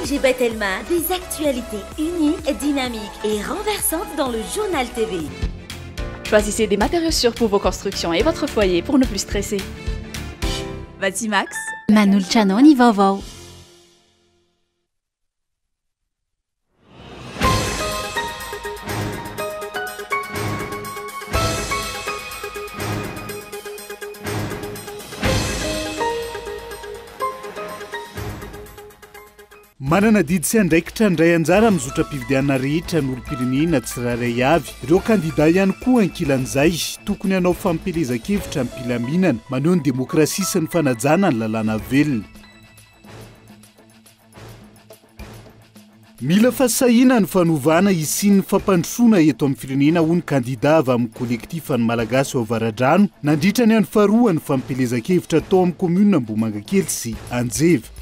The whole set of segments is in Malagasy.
Ange Telma, des actualités uniques, dynamiques et renversantes dans le journal TV. Choisissez des matériaux sûrs pour vos constructions et votre foyer pour ne plus stresser. Vatimax, Manulcianoni vovó. Manana didy sy andraikitra ndray anjara mizotra-pividiana rehetra ny olo-pirenena tsirairay avy. Ireo kandida ihany koa ankilan'izay tokony hanao fampelezan-kevitra amin'ny mpilaminana maneho ny demokrasia sy ny fanajana ny lalàna velona. Mila fasahiana ny fanovana isin'ny fampandrosoana eto amin'ny firenena ho ny kandida avy amin'ny kolektifa ny Malagasy ao Avaradrano nandritra ny any faharoa ny fampelezan-kevitra tao amin'ny komuna Ambohimangakely sy Anjeva.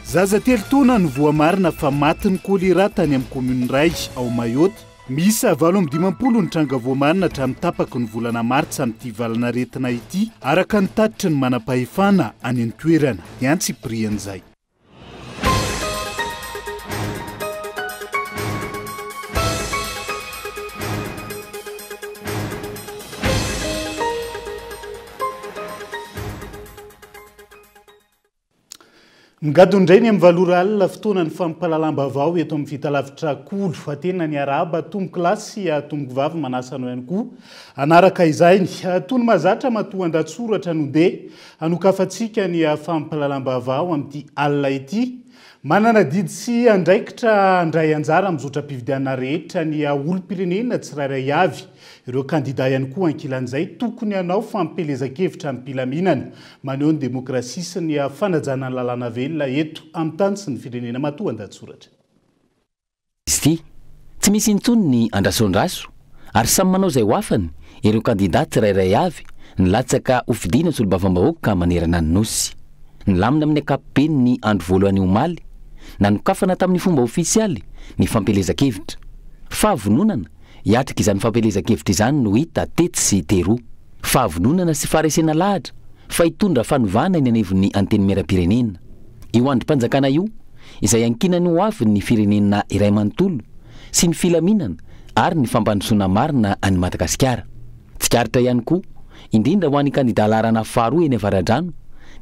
Zaza telo taona ny voamarina fa maty ny kolera tany amin'ny komuna iray ao Mayotte. Misy 9 ny tranga voamarina hatramin'ny tapaky ny volana Martsa amin'ity valana retina ity araka ny tatitry ny manam-pahefana any an-toerana. Ny Antsiprian'izay. Ngadondray ny amin'ny valora alina fotoana ny fampalalam-bavao eto amin'ny fitalavitra kolo fa tena ny araba tomboky lahy sy tomboky vavy manasa anao ihany koa. Anaraka izay tony mazatra matoa an-datsoratra nondeha hanokafantsika ny fampalalam-bavao amin'ity alina ity. Manana didy sy andraikitra ndray anjara mizotra-pividiana rehetra ny olo-pirenena tsirairay avy. Ireo kandida ihany koa ankilan'izay tokony hanao fampelezan-kevitra amin'ny mpilaminana maneho ny demokrasia sy ny fanajana ny lalàna velona eto amin'ny tany sy ny firenena matoa an-datsoratra. Izy ity tsy misy intsony ny andrasondraso ary samy manao izay ho afany ireo kandida tsirairay avy nilatsaka ho fidiana sy olo-bavam-bahoaka manerana ny nosy. Nilamina amin'ny ankapobeny ny andro voalohany omaly nanokafana tamin'ny fomba ofisialy ny fampelezan-kevitra. Fahavononana hiatrika izany fampelezan-kevitra izany no hita tety sy teroa. Fahavononana sy faharesena lahatra fa hitondra fanovana eny anivon'ny anteny miaram-pirenena. Io androm-panjakana io izay ankinany ho avy ny firenena iray manontolo sy ny filaminana ary ny fampandrosoana marina any Madagasikara. Tsikaritra ihany koa indrindra ho an'ny kandida laharana faharoa eny Avaradrano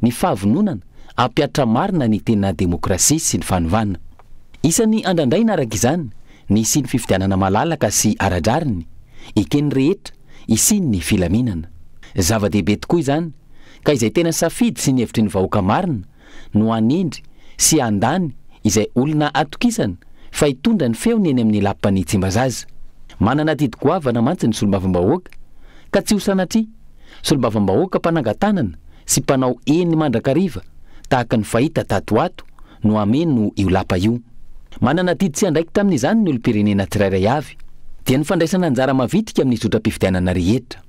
ny fahavononana ampiatra marina ny tena demokrasia sy ny fanovana. Isan'ny andrandraina araka izany ny sy ny fifidianana malalaka sy aradrariny ekeny rehetra isiny ny filaminana. Zava-dehibe tokoa izany ka izay tena safidy sy ny hevitry ny vahoaka marina no anendry sy andany izay olona atokisana fa hitondra ny feony eny amin'ny lapany Tsimbazaza. Manana didy goavana mantsy ny solombavambahoaka ka tsy ho sanatria solombavambahoaka mpanangatanana sy mpanao eny mandrakariva tahaka ny fahita tatoato no ameno io lapa io. Manana didy sy andraikitra amin'izany ny olo-pirenena tsirairay avy dia ny fandraisana anjara mavitrika amin'ny zotra-pifidianana rehetra.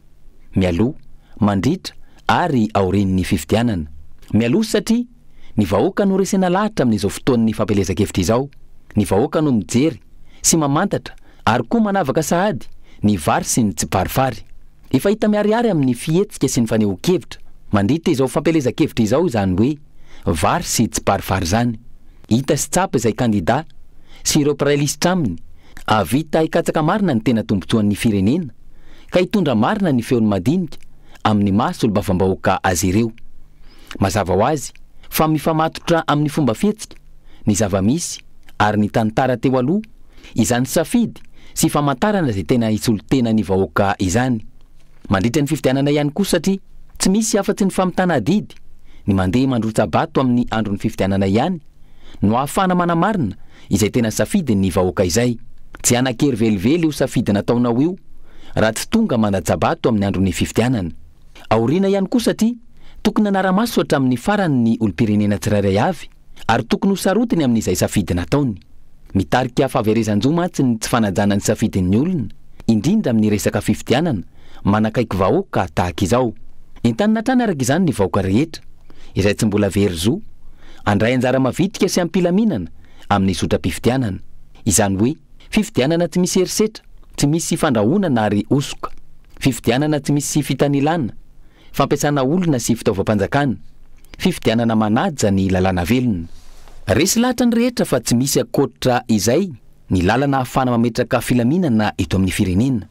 Mialoha, mandritra ary aoren'ny fifidianana. Mialoha satria ny vahoaka no resena lahatra amin'izao fotoan'ny fampelezan-kevitra izao. Ny vahoaka no mijery sy mamantatra ary koa manavaka sahady ny vary sy ny tsiparifary. Efa hita miariary amin'ny fihetsika sy ny fanehoan-kevitra mandritra izao fampelezan-kevitra izao izany hoe vary sy tsiparifary zany. Hita sy tsapa izay kandida sy ireo mpirailisitra aminy avita hikatsaka marina ny tena tombotsoan'ny firenena ka hitondra marina ny feony madinika amin'ny maso olo-bavam-bahoaka azy ireo. Mazava ho azy fa mifamatotra amin'ny fomba fihetsika ny zava-misy ary ny tantara teo aloha izany safidy sy famantarana izay tena hisolo-tena ny vahoaka izany. Mandritra ny fifidianana ihany koa satria tsy misy afa-tsy ny famitana didy ny mandeha mandrotsa-bato amin'ny andron'ny fifidianana ihany no ahafana manamarina izay tena safidy ny vahoaka izay. Tsy anakery velively io safidy nataonao io raha tsy tonga mandatsa-bato amin'ny andron'ny fifidianana. Aoriana ihany koa satria tokony anara-maso hatramin'ny farany ny olo-pirenena tsirairay avy ary tokony ho sarotiny amin'izay safidy nataony. Mitarika fahaverezan-jo mantsy ny tsy fanajana ny safidin'ny olona indrindra amin'ny resaka fifidianana manakaiky vahoaka tahaka izao. Entanina hatrany araka izany ny vahoaka rehetra izay tsy mbola very zo andray anjara mavitrika sy ampilaminana amin'ny zotra-pifidianana. Izany hoe fifidianana tsy misy herisetra, tsy misy fandrahonana ary osoka. Fifidianana tsy misy fitanilana, fampiasana olona sy fitaovam-panjakana. fifidianana manaja ny lalàna velona. Resy lahatra ny rehetra fa tsy misy akoatra izay ny lalana ahafana mametraka filaminana eto amin'ny firenena.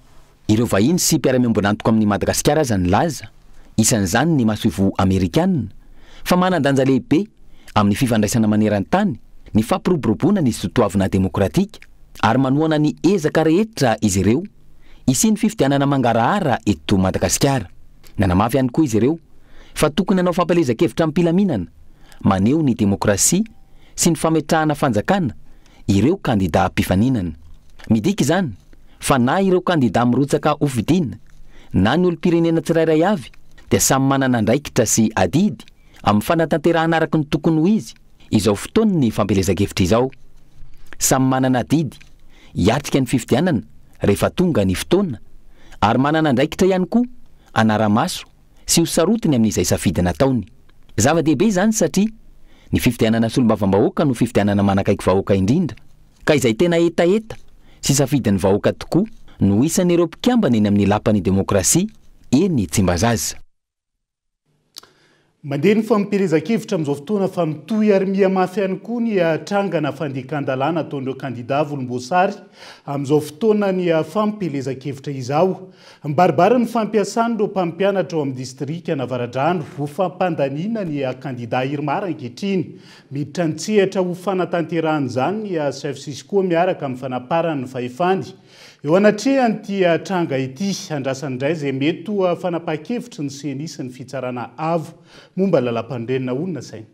Ireo vahiny sy mpiara-miombonantoka amin'ny Madagasikara aza ny laza, isan'izany ny masoivo Amerikanina, fa manan-danja lehibe amin'ny fifandraisana maneran-tany, ny fampiroboroboana ny sotoavina demokratika ary manohana ny ezaka rehetra izy ireo isy ny fifidianana mangarahara eto Madagasikara. Nanamafy ihany koa izy ireo fa tokony hanao fampelezan-kevitra amin'ny mpilaminana, maneho ny demokrasia sy ny fametrahana fanjakana ireo kandida mpifaninana. Midika izany fa na ireo kandida mirotsaka ho fidiana na ny olo-pirenena tsirairay avy dia samy manana andraikitra sy adidy amin'ny fanatanterahana araka ny tokony ho izy izao fotoana ny fampelezan-kevitra izao. Samy manana adidy hiatrika ny fifidianana rehefa tonga ny fotoana ary manana andraikitra ihany koa anara-maso sy ho sarotiny amin'izay safidy nataony. Zava-dehibe izany satria ny fifidianana solombavam-bahoaka no fifidianana manakaiky vahoaka indrindra, ka izay tena etaeta sy safidin'ny vahoaka tokoa no isan'ireo mpikambana eny amin'ny lapan'ny demokrasia eny Tsimbazaza. Mandeha ny fampelezan-kevitra amin'izao fotoana fa mitohy ary mihamafy ihany koa ny trangana fandekan-dalàna ataon'ireo kandida volomboasary amin'izao fotoana ny fampelezan-kevitra izao. Mibaribary ny fampiasan'ireo mpampianatra ao amin'ny distrika Navaradrano ho fampandaniana ny kandida Irmara ankehitriny. Miditra nitsehatra ho fanatanterahana izany ny chef Sisiko miaraka amin'ny fanaparany ny fahefany. Eo anatrehany ity tranga ity andrasany indray izay mety ho fanapahan-kevitra ny senisy ny fitsarana avo momba lalam-pandrenona olona saina.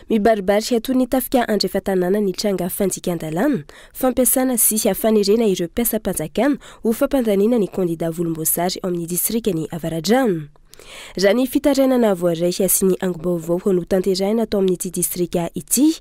Mibaribary atao ny tafika andrefa-tanàna ny tranga fanjikan-dalàna, fampiasana sy hafanirena ireo mpiasa-panjakana ho fampandaniana ny kandida volomboasary ao amin'ny distrikany Avaradrano. Raha ny fitarainana voaraika sy ny angom-baovao no tanterahina atao amin'ity distrika ity,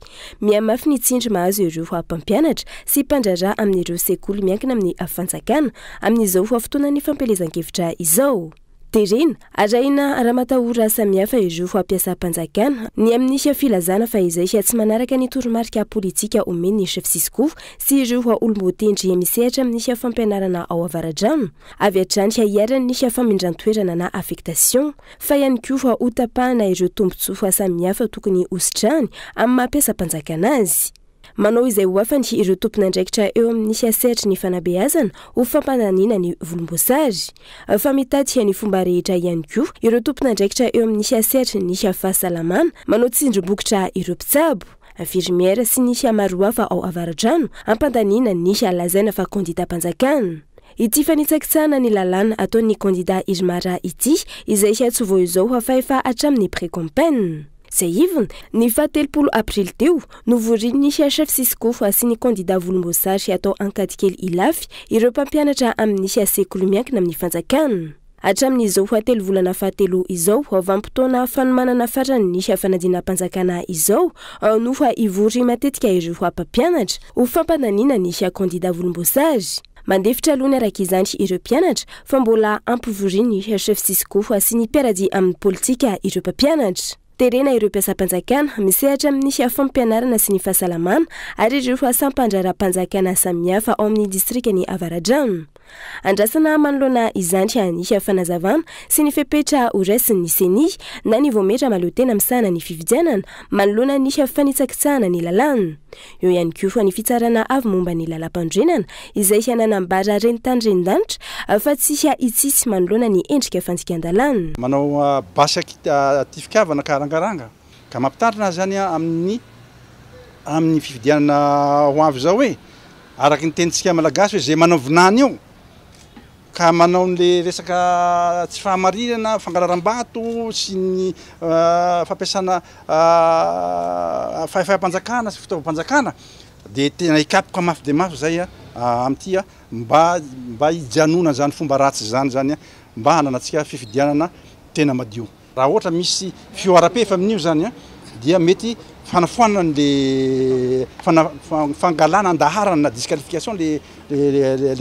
mihamafy ny tsindry mahazo ireo mpampianatra sy mpandrarà amin'ireo sekoly miankina amin'ny fanjakana amin'izao fotoana ny fampelezan-kevitra izao. Terena arahina ara-matahora samihafa ireo fampiasa-panjakana ny amin'ny filazana fa izay tsy manaraka ny toromarika politika omeny ny chef Sisiko sy ireo olom-botendry misehatra amin'ny fampianarana ao Avaradrano avy hatrany hiarany ny famindran-toerana na affectation fa ihany koa hotapahana ireo tombotsoa samihafa tokony hositrany amin'ny mampiasa-panjakana azy. Manao izay hoafany ireo tompon'andraikitra eo amin'ny sehatra ny fanabeazana ho fampandaniana ny volomboasary. Fa mitady ny fomba rehetra ihany koa ireo tompon'andraikitra eo amin'ny sehatra ny fahasalamana manao tsindry-bokotra ireo mpitsabo, infirmiera sy ny maro hafa ao Avaradrano ampandaniana ny lazaina fa kandida mpanjakana. Ity fanitsakitsahana ny lalàna ataon'ny kandida Irmara ity izay tsy voa izao hafaefa hatramin'ny pré-campagne. Zay ivony ny 17 aprily teo no vorin'ny chef Sisiko sy ny kandida volomboasary atao ankadikely ilafy ireo mpampianatra amin'ny sekoly miankina amin'ny fanjakana. Hatramin'izao 3 volana fahatelo izao vanim-potoana fanomanana farany ny fanadina-mpanjakana izao no ivory matetika ireo mpampianatra ho fampandaniana ny kandida volomboasary. Mandefitra aloha araka izany ireo mpianatra fa mbola ampivoriany chef Sisiko sy ny mpiarady amin'ny politika ireo mpampianatra. Terena ireo mpiasa-panjakana misehatra amin'ny fampianarana sy ny fahasalamana ary ireo sampandrara-panjakana samihafa ao amin'ny distrikany Avaradrano. Andrasana manoloana izany ny fanazavana sy ny fepetra ho raisiny seni na ny voametra maleo tena misana ny fifidianana manoloana ny fanitsakitsahana ny lalàna. Eo ihany koa ny fitsarana avy momba ny lalam-pandrenana izay hananambara renitany rendanitra fa tsy itsitsy manoloana ny endrika fanjikan-dalàna. Manao basy ty fikavana karangaranga ka mampitandrina zany amin'ny fifidianana ho avy zao hoe araky ny tenitsika malagasy hoe zay manao vinany io ka manao le resaka tsy fahamarinana fangararam-bato sy ny fampiasana fahefam-panjakana sy fitaovam-panjakana dia tena hikapoka mafy dia mafy zay amin'ity mba hijanona zany fomba ratsy zany mba hananatsika fifidianana tena madio. Raha ohatra misy fioara-pefa amin'io zany dia mety fanafoanana le fangalana andaharana na disqualification les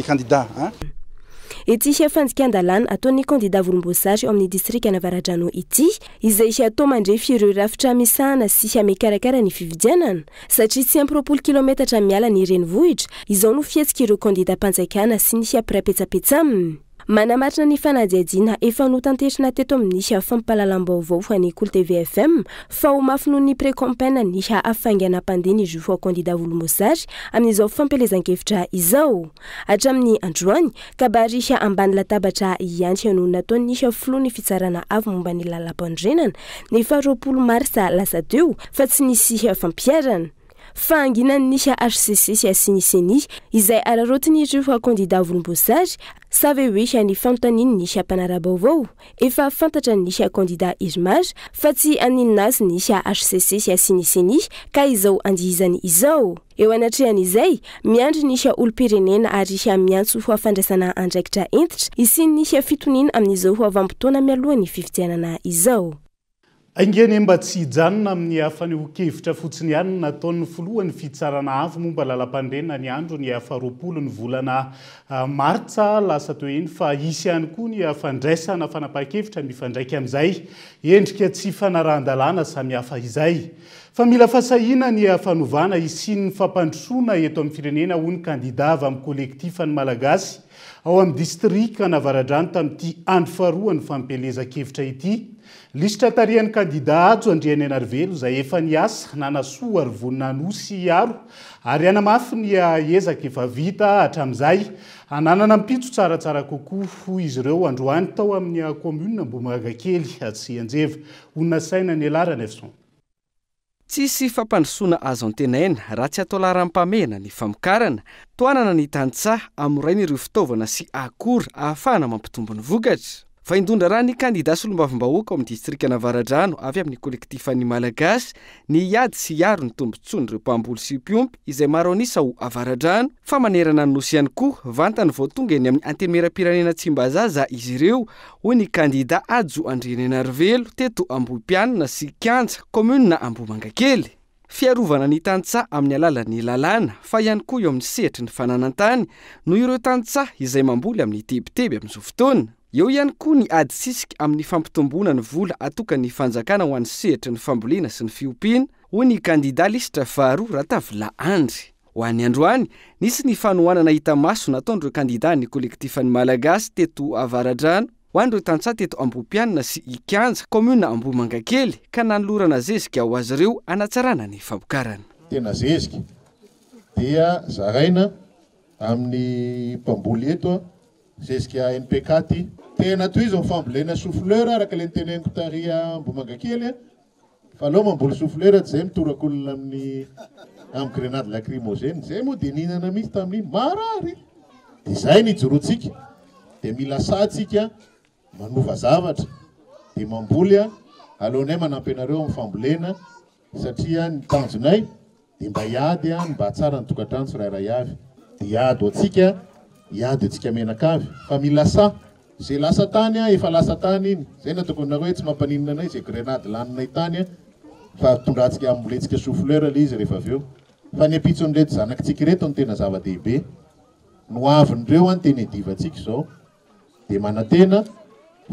candidats. Ity fanjikan-dalàna ataon'ny kandida volomboasary ao amin'ny distrika Navaradrano ity izay atao mandrefy ireo rafitra misahana sy mikarakara ny fifidianana satria tsy ampy 20 kilometatra miala ny renivohitra izao no fietsika ireo kandida mpanjakana sy ny mpiara-petsapetsa aminy. Manamarina ny fanadihadiana efa notanterina teto amin'nisy fampahalalam-baovao ho an'ny Cool TV FM fa ho mafy noho ny pré-campagne nisy afanganam-pandehany izy ho candidat volomboasary amin'izao fampelezan-kevitra izao. Hatramin'ny androany kabary ambany latabatra iantry no nataony nisy filoha ny fitsarana avy momba ny lalam-pandrenana ny 20 marsa lasa teo fa tsy nisy fampiarana. Fa anginany nisy HCC sy asiniseny izay ararotiny ireo candidat volomboasary savy hoe ny fanontaniany nisy mpanara-baovao efa fantatra nisy candidat Irmage fa tsy anininazy nisy HCC sy asiniseny ka izao andihizany izao. Eo anatrehan'izay miandry nisy olo-pirenena ary miantso ho fandraisana andraikitra entitra isiny nisy fitonina amin'izao ho avampotoana mialohan'ny fifidianana izao. Aingeny mba tsy hijanona amin'ny hafaneho-kevitra fotsiny ihany nataon'ny filohan'ny fitsarana avy momba lalam-pandrenana ny andro ny 20 ny volana martsa lasa teo eny fa isy ihany koa ny fandraisana fanapahan-kevitra mifandraika amin'izay endrika tsy fanarahan-dalàna samihafa izay. Fa mila fasahiana ny fanovana isin'ny fampandrosoana eto amin'ny firenena ho ny kandida avy amin'ny kolektifa ny malagasy ao amin'ny distrika Navaradrano tamin'ity andro faharoa ny fampelezan-kevitra ity. Lisitra tarihan'ny kandida ajo Andriany Anarivelo izay efa niasa nanasoa ary vonina nosy aro ary anamafy ny ezaka efa vita hatramin'izay ananana mpitso tsaratsara kokoa izy ireo androany tao amin'ny commune Ambohimangakely tsy Anjeva onina saina ny alarana Efson. Tsisy fampandrosoana azo antenaina raha tsy atao laharam-pamehana ny famokarana toanana ny tantsaha amoraina ireo fitaovana sy akora ahafahana mampitombo ny vokatra. Fa indondra raha ny kandida solombavam-bahoaka ao amin'ny distrika Navaradrano avy amin'ny kolektifa ny malagasy ny hiady sy hiaro ny tombontsoan'ireo mpamboly sy mpiompy izay maro anisa ho Avaradrano fa manerana ny nosy ihany koa vantany vao tonga eny amin'ny antemeram-pirenena Tsimbazaza izy ireo hoy ny kandida ajo Andriany Anarivelo teto Ambohipianina sy Kianja commune Ambohimangakely. Fiarovana ny tantsaha amin'ny alalan'ny lalàna fa ihany koa eo amin'ny sehatry ny fananantany no ireo tantsaha izay mamboly amin'ny tebiteby amin'izao fotoana. Eo ihany koa ny ady sisika amin'ny fampitomboana ny vola atokany fanjakana ho an'ny sehatry ny fambolena sy ny fiompiana hoy ny kandida lisitra faharoa Ratavila Andry. Ho an'ny androany nisy ny fanohanana hita maso nataon'ireo kandida ny kolektifan'ny malagasy teto Avaradrano ho an'ireo tantsaha teto Ambohipianina sy Kianja commune Ambohimangakely ka nanolorana zezika ho azy ireo anatsarana ny famokarana. Tena zezika dia zaraina amin'ny mpamboly eto zezika NP4 tena toy izy fambolena souffleur araka le teneniko taria Ambohimangakely fa aloha mamboly souffleur zay mitorak'olona amin'ny grenade lacrymogène zay moa dia nihinana mihitsy tamin'iny marary dia zay nijoroantsika dia mila satsika manova zavatra dia mamboly alohanay manampy anareo amin'ny fambolena satria ny tanjonay dia mba hiady mba tsara ny tokantrano tsirairay avy dia hiady atsika hiady atsika menakavy fa mila sa zay lasa tany efa lasa tany iny zay nataoko anareo hoe tsy mampaninana anay zay grenade laninay tany fa tondratsika amboletsika souffleur le izy rehefa avy eo fa ny apitson'ireto zanakitsika reto ny tena zava-dehibe no avindreo ny teny divatsika izao dia manantena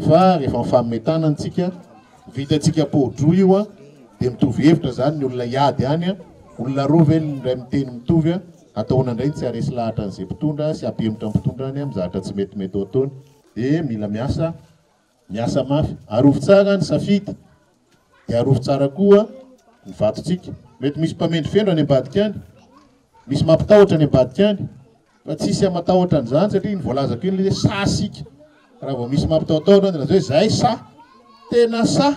fa rehefa mifametanana antsika vitatsika podro io dia mitovy hevitra zany ny olona hiady any olona roa ve ny ray miteny mitovy ataona indray tsy haresy lahatra an'izay mpitondra sy ampemitra mpitondra any amin'ny zavatra tsy metimety ataony dia mila miasa mafy arovo tsara ny safidy dia arovo tsara koa ny vatotsika mety misy mpamendry fendro any ambadika any misy mampitahotra any ambadika any fa tsisy amatahotra an'izany satria ny voalazako iny le sa sika raha vao misy mampitahotahotra ny hoe zay sa tena sa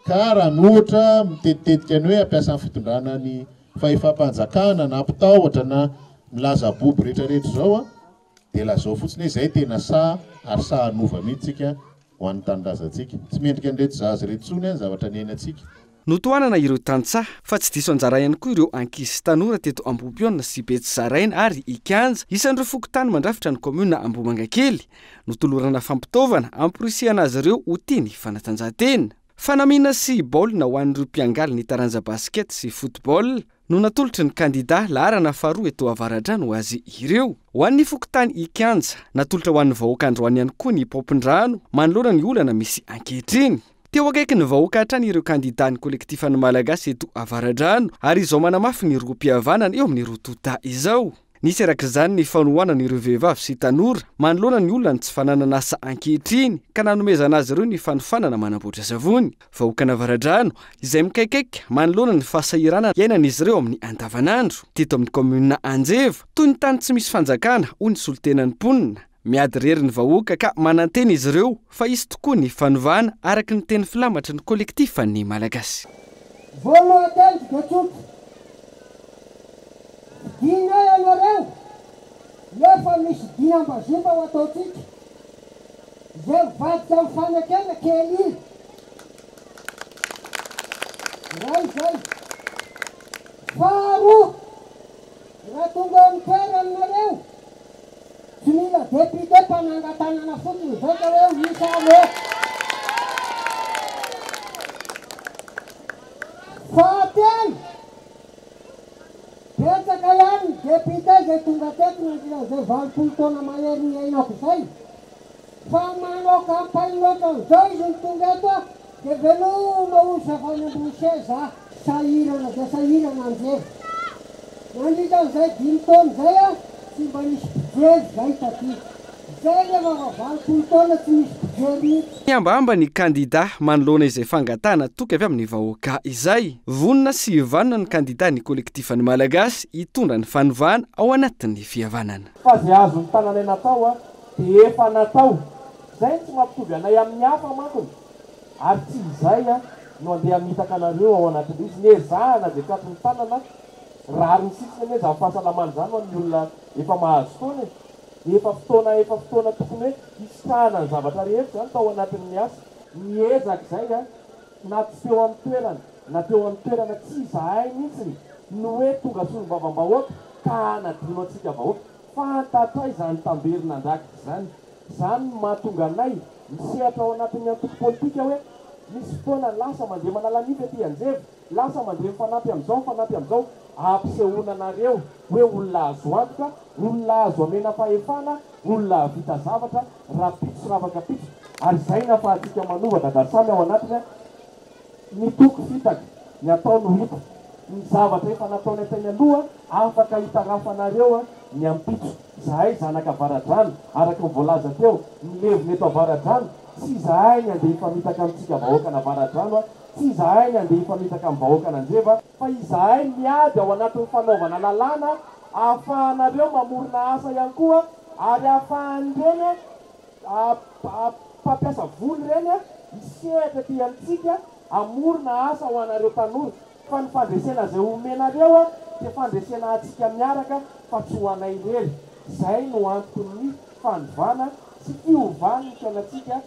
ka raha nohatra mitetitetika ny hoe ampiasa amin'ny fitondrana ny fahefam-panjakana na ampitahotra na milaza boby rehetrarehetra zao dia lazao fotsiny hoe zay tena sa ary sa hanova mihitsika ho an'ny tanindrazantsika tsy mendrika an'ireto zaza reto tsony zavatra niainantsika. Notoanana ireo tantsaha fa tsy diso anjara ihany koa ireo ankizy tanora teto Ambohipianina sy Betsairaina ary Kianja isan'ireo fokontany mandrafitra ny commune Ambohimangakely notolorana fampitaovana ampirisihana azy ireo ho tiany fanatanjahantena. Fanamina sy baolina ho an'ireo mpiangaly ny taranja basket sy football no natolotry ny kandida laharana faharoa eto Avaradrano ho azy ireo. Ho an'ny fokontany Kianja natolotra ho an'ny vahoaka androany ihany koa ny Popindrano manoloana ny olana misy ankehitriny. Teo akaiky ny vahoaka hatrany ireo kandida ny kolektifan'ny malagasy eto Avaradrano ary izao manamafy ny roa-pihavanana eo amin'ny roa tota izao. nisy arak'izany ny fanohanana ireo vehivavy sy tanora manoloana ny olona ny tsy fananana asa ankehitriny ka nanomezana azy ireo ny fanofanana manamboatra savony. Vahoaka Navaradrano izay mikaikaika manoloana ny fahasahirana iainan'izy ireo amin'ny andavanandro. Teto amin'ny commune Anjeva toy ny tany tsy misy fanjakana hoy ny solotenan'ny mponina. Miady rery ny vahoaka ka mananteny izy ireo fa izy tokoa ny fanovana araky ny teny filamatra ny kolektifa ny Malagasy. Dina ianareo nefa misy dinam-baziva ho ataotsika zay vadika amin'ny fanakena kely ray zay faharoa raha tonga amin'ny toerana aminareo tsy mila depite mpanangatanana fotsiny zay ka hoe misy ame fahatelo betsaka ihany depite zay tonga teto zay 20 taona mahery iainako zay fa manao campagne loatra zao izy ny tonga eto dia veloma olo zavany ambose za sahirana dia sahirana anjeva nandrika zay 5 taona zay a tsy mba misy pijery zay taty zay rehefa 20 taona tsy misy pijery. Miambamba ny kandida manoloana izay fangatana toka avy amin'ny vahoaka izay. Vonona sy ivanona ny kandida ny kolektifa ny Malagasy hitondra ny fanovana ao anatin'ny fihavanana. Fa zay azo ny tananay natao a dia efa natao. Zay tsy mampitovy anay amin'ny hafa mankony. Ary tsy izay a no andeha mitaka anareo ao anatin'izy ny ezahana dia kato ny tanana rary ny sisiny ane za fahasalamana zany ho ny olona efa mahazo foana. Efa fotoana tokony hoe isahana ny zavatra rehetra zany tao anatin'ny asa. Miezaka zay a na tsy teo amin'ny toerana na teo amin'ny toerana tsy izahay mihitsy no hoe tonga solombavam-bahoaka ka anadino antsika vahoaka. Fantatra izany tamberina andrakika izany. Zany no mahatonga anay misehatra ao anatin'ny antoko politika hoe misy fotoana lasa mandeha manalanifa ety Anjeva, lasa mandeha mifanampy amin'izao ampisehoana anareo hoe olona azo antoka, olona azo amena fahefana, olona vita zavatra, rapitso ravaka pitso. Ary izay nafahantsika manovana da samy ao anatiny ny toko fitaka, ny ataony hita, ny zavatra efa nataony teny aloha afaka hitarafanareo ny ampitso. Zahay zanaka Avaradrano araka voalaza teo ny levy eto Avaradrano tsy zahay ny andeha ifamitaka amintsika vahoaka Avaradrano, tsy zahay ny andeha ifamitaka amin'ny vahoaka Anjeva, fa izahay miady ao anatin'ny fanaovana lalàna ahafahanareo mamorona asa ihany koa ary ahafahan'ireny mpampiasa voly ireny misehatra ty amintsika amorona asa ho anareo tanora. Fa ny fandresena zay omenareo dia fandresena atsika miaraka fa tsy ho anay irery. Zay no antony fanovana sy fiovana ny fiainatsika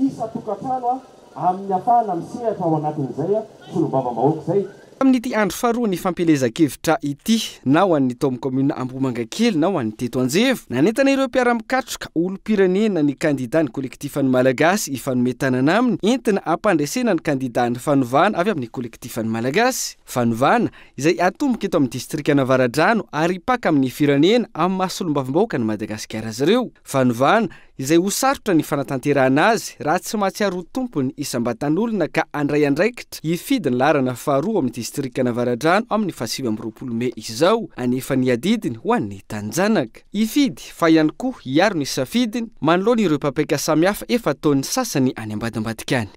isa tokantrano amin'ny afahana misehatra ao anatin'izay solombavam-bahoaka zay. Amin'ity andro faharoa ny fampelezan-kevitra ity na ho an'ny tao amin'ny commune Ambohimangakely na ho an'ny teto Anjeva nanentana ireo mpiara-mikatroka olom-pirenena ny kandida ny kolektifa ny Malagasy ifanometanana aminy entina ampandresena ny kandida ny fanovana avy amin'ny kolektifa ny Malagasy. Fanovana izay atomboka eto amin'ny distrika Navaradrano ary hipaka amin'ny firenena amin'ny mahasolombavambahoaka ny Madagasikara azy ireo. Fanovana izay ho sarotra ny fanatanterahana azy raha tsy mahatsiaro tompony isam-batan'olona ka andray andraikitra hifidy ny larana faharoa amin'ny distrika Navaradrano amin'ny 20 Mey izao anefa ny adidiny ho an'ny tanjanaka. Hifidy fa ihany koa hiaro ny safidiny manoloana ireo mpapaika samihafa efa taon'ny sasany any ambadimbadikany.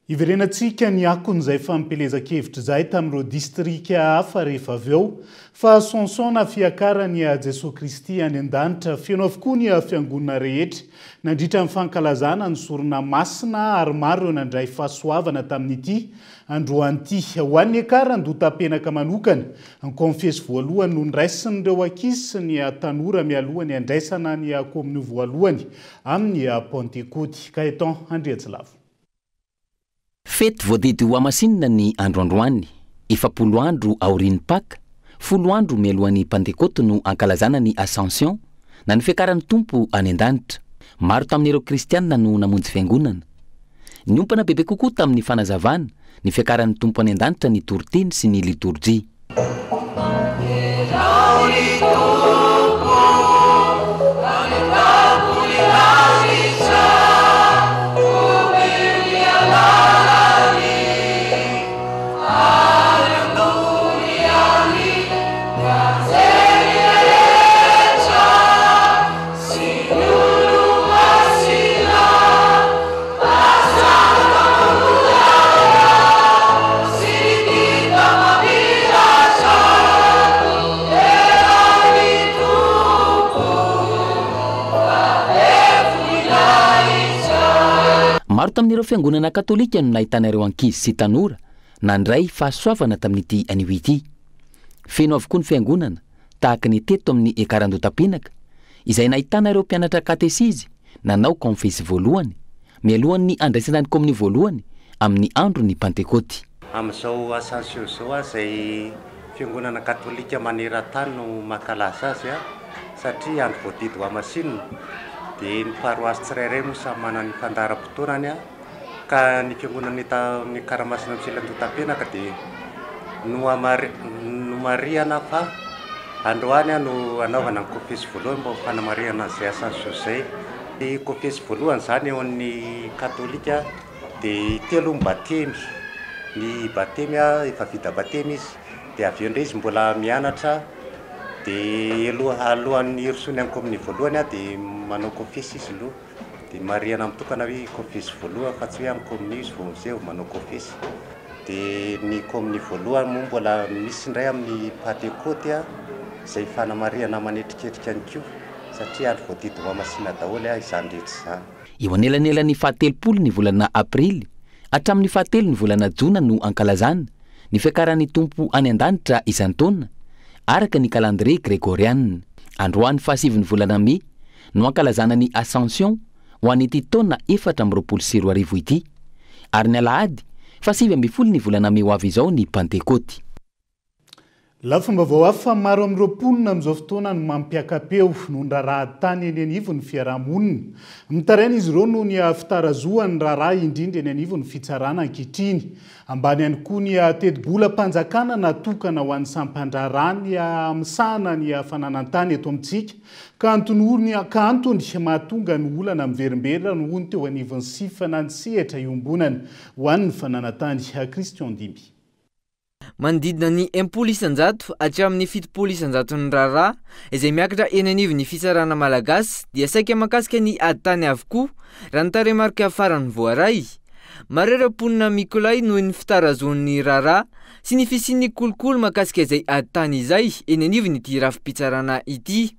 Iverenantsika ny akon'izay fampelezan-kevitra izay tamin'ireo distrika hafa rehefa avy eo fa sonsona fiakarany Jesosy Kristy any an-danitra feno avokoa ny fiangonana rehetra nandritra ny fankalazana ny sorona masina ary maro eo nandray fahasoavana tamin'ity androan'ity. Ho an'ny akarany dotam-penaka manokana ny konfesy voalohany no niraisin'ireo ankizy sy ny tanora mialoha ny andraisana ny kominio voalohany amin'ny Pentekoty. Kaeton Andriatsilavo. Fety voadedy ho amasinina ny androandroany, efa 10 andro aorian'ny Pâques, 10 andro mialohan'ny Pentekoty no ankalazana ny Ascension na ny fiakaran'ny tompo any an-danitra. Maro tamin'ireo kristianina no namonjy fiangonana. Ny ompana bebe kokoa tamin'ny fanazavana, ny fiakaran'ny tompo any an-danitra ny torteny sy ny liturgia. Alleluia, Eto amin'ireo fiangonana katolika no nahitana ireo ankizy sy tanora nandray fahasoavana tamin'ity anio ity. Feno avokoa ny fiangonana tahaka ny teto amin'ny Ekarandotam-penaka izay nahitana ireo mpianatra katesizy nanao confesy voalohany mialohan'ny andraisana ny komini voalohany amin'ny andro ny Pentekoty. Amin'izao Ascension zao izay fiangonana katolika maneran-tany no mankalaza azy satria andro voadidy ho amasinina dia ny paroasy tsirairay moa samy manana ny fandaharam-potoanany ka ny fiangonana ny Karamasina Antsilandotam-penaka dia no mariana fa androany no anaovana ny confesy voalohany mba ho fanamariana izay Ascension zay. Ny confesy voalohany zany eo amin'ny katolika dia 3 batemy. Ny batemy efa vita batemy izy dia avy eo indray izy mbola mianatra dia alohan'ny hirsony amin'ny komini voalohany dia manao confesy izy aloha dia mariana mitokana hoe confesy voalohany fa tsy hoe amin'ny komini izy vao amizay manao confesy. Dia ny komini voalohany moa mbola misy indray amin'ny Pentekoty izay fanamariana manetriketrika any koa satria andro voadidy ho amasina daholo izany rehetra izany. Eo anelanelan'ny 17 ny volana Aprily hatramin'ny 17 ny volana Jona no ankalazana ny fiakaran'ny tompo any an-danitra izany taona araka ny calendrier grégorianina. Androany 7 ny volana Mai no ankalazana ny Ascension ho an'ity taona 420 ity ary ny Alahady 7 ny volana Mai ho avy izao ny Pentekoty. Lafomba vao hafa maro amin'ireo mponina amin'izao fotoana no mampiakapeo noho ny raharahantany eny anivon'ny fiarahamonina. Mitaraina izy ireo noho ny fitarazoan'ny raharaha indrindra eny anivon'ny fitsarana ankehitriny. Ambany ihany koa ny teti-bolam-panjakana natokana ho an'ny sampan-draharaha ny amisahana ny fananantany eto amintsika ka antony mahatonga ny olana miverimberina noho ny teo anivon'ny sifana ny sehatra iombonana ho an'ny fananantany. Christian Dimby. Manodidina ny 100,000 hatramin'ny 7,000 ny raharaha izay miakatra eny anivon'ny fitsarana malagasy dia saika mahakasika ny aditany avokoa raha ny tarehimarika farany voaray. Maro ireo mponina mikolay noho ny fitarazoan'ny raharaha sy ny fisian'ny kolokolo mahakasika izay aditany izay eny anivon'ity rafi-pitsarana ity.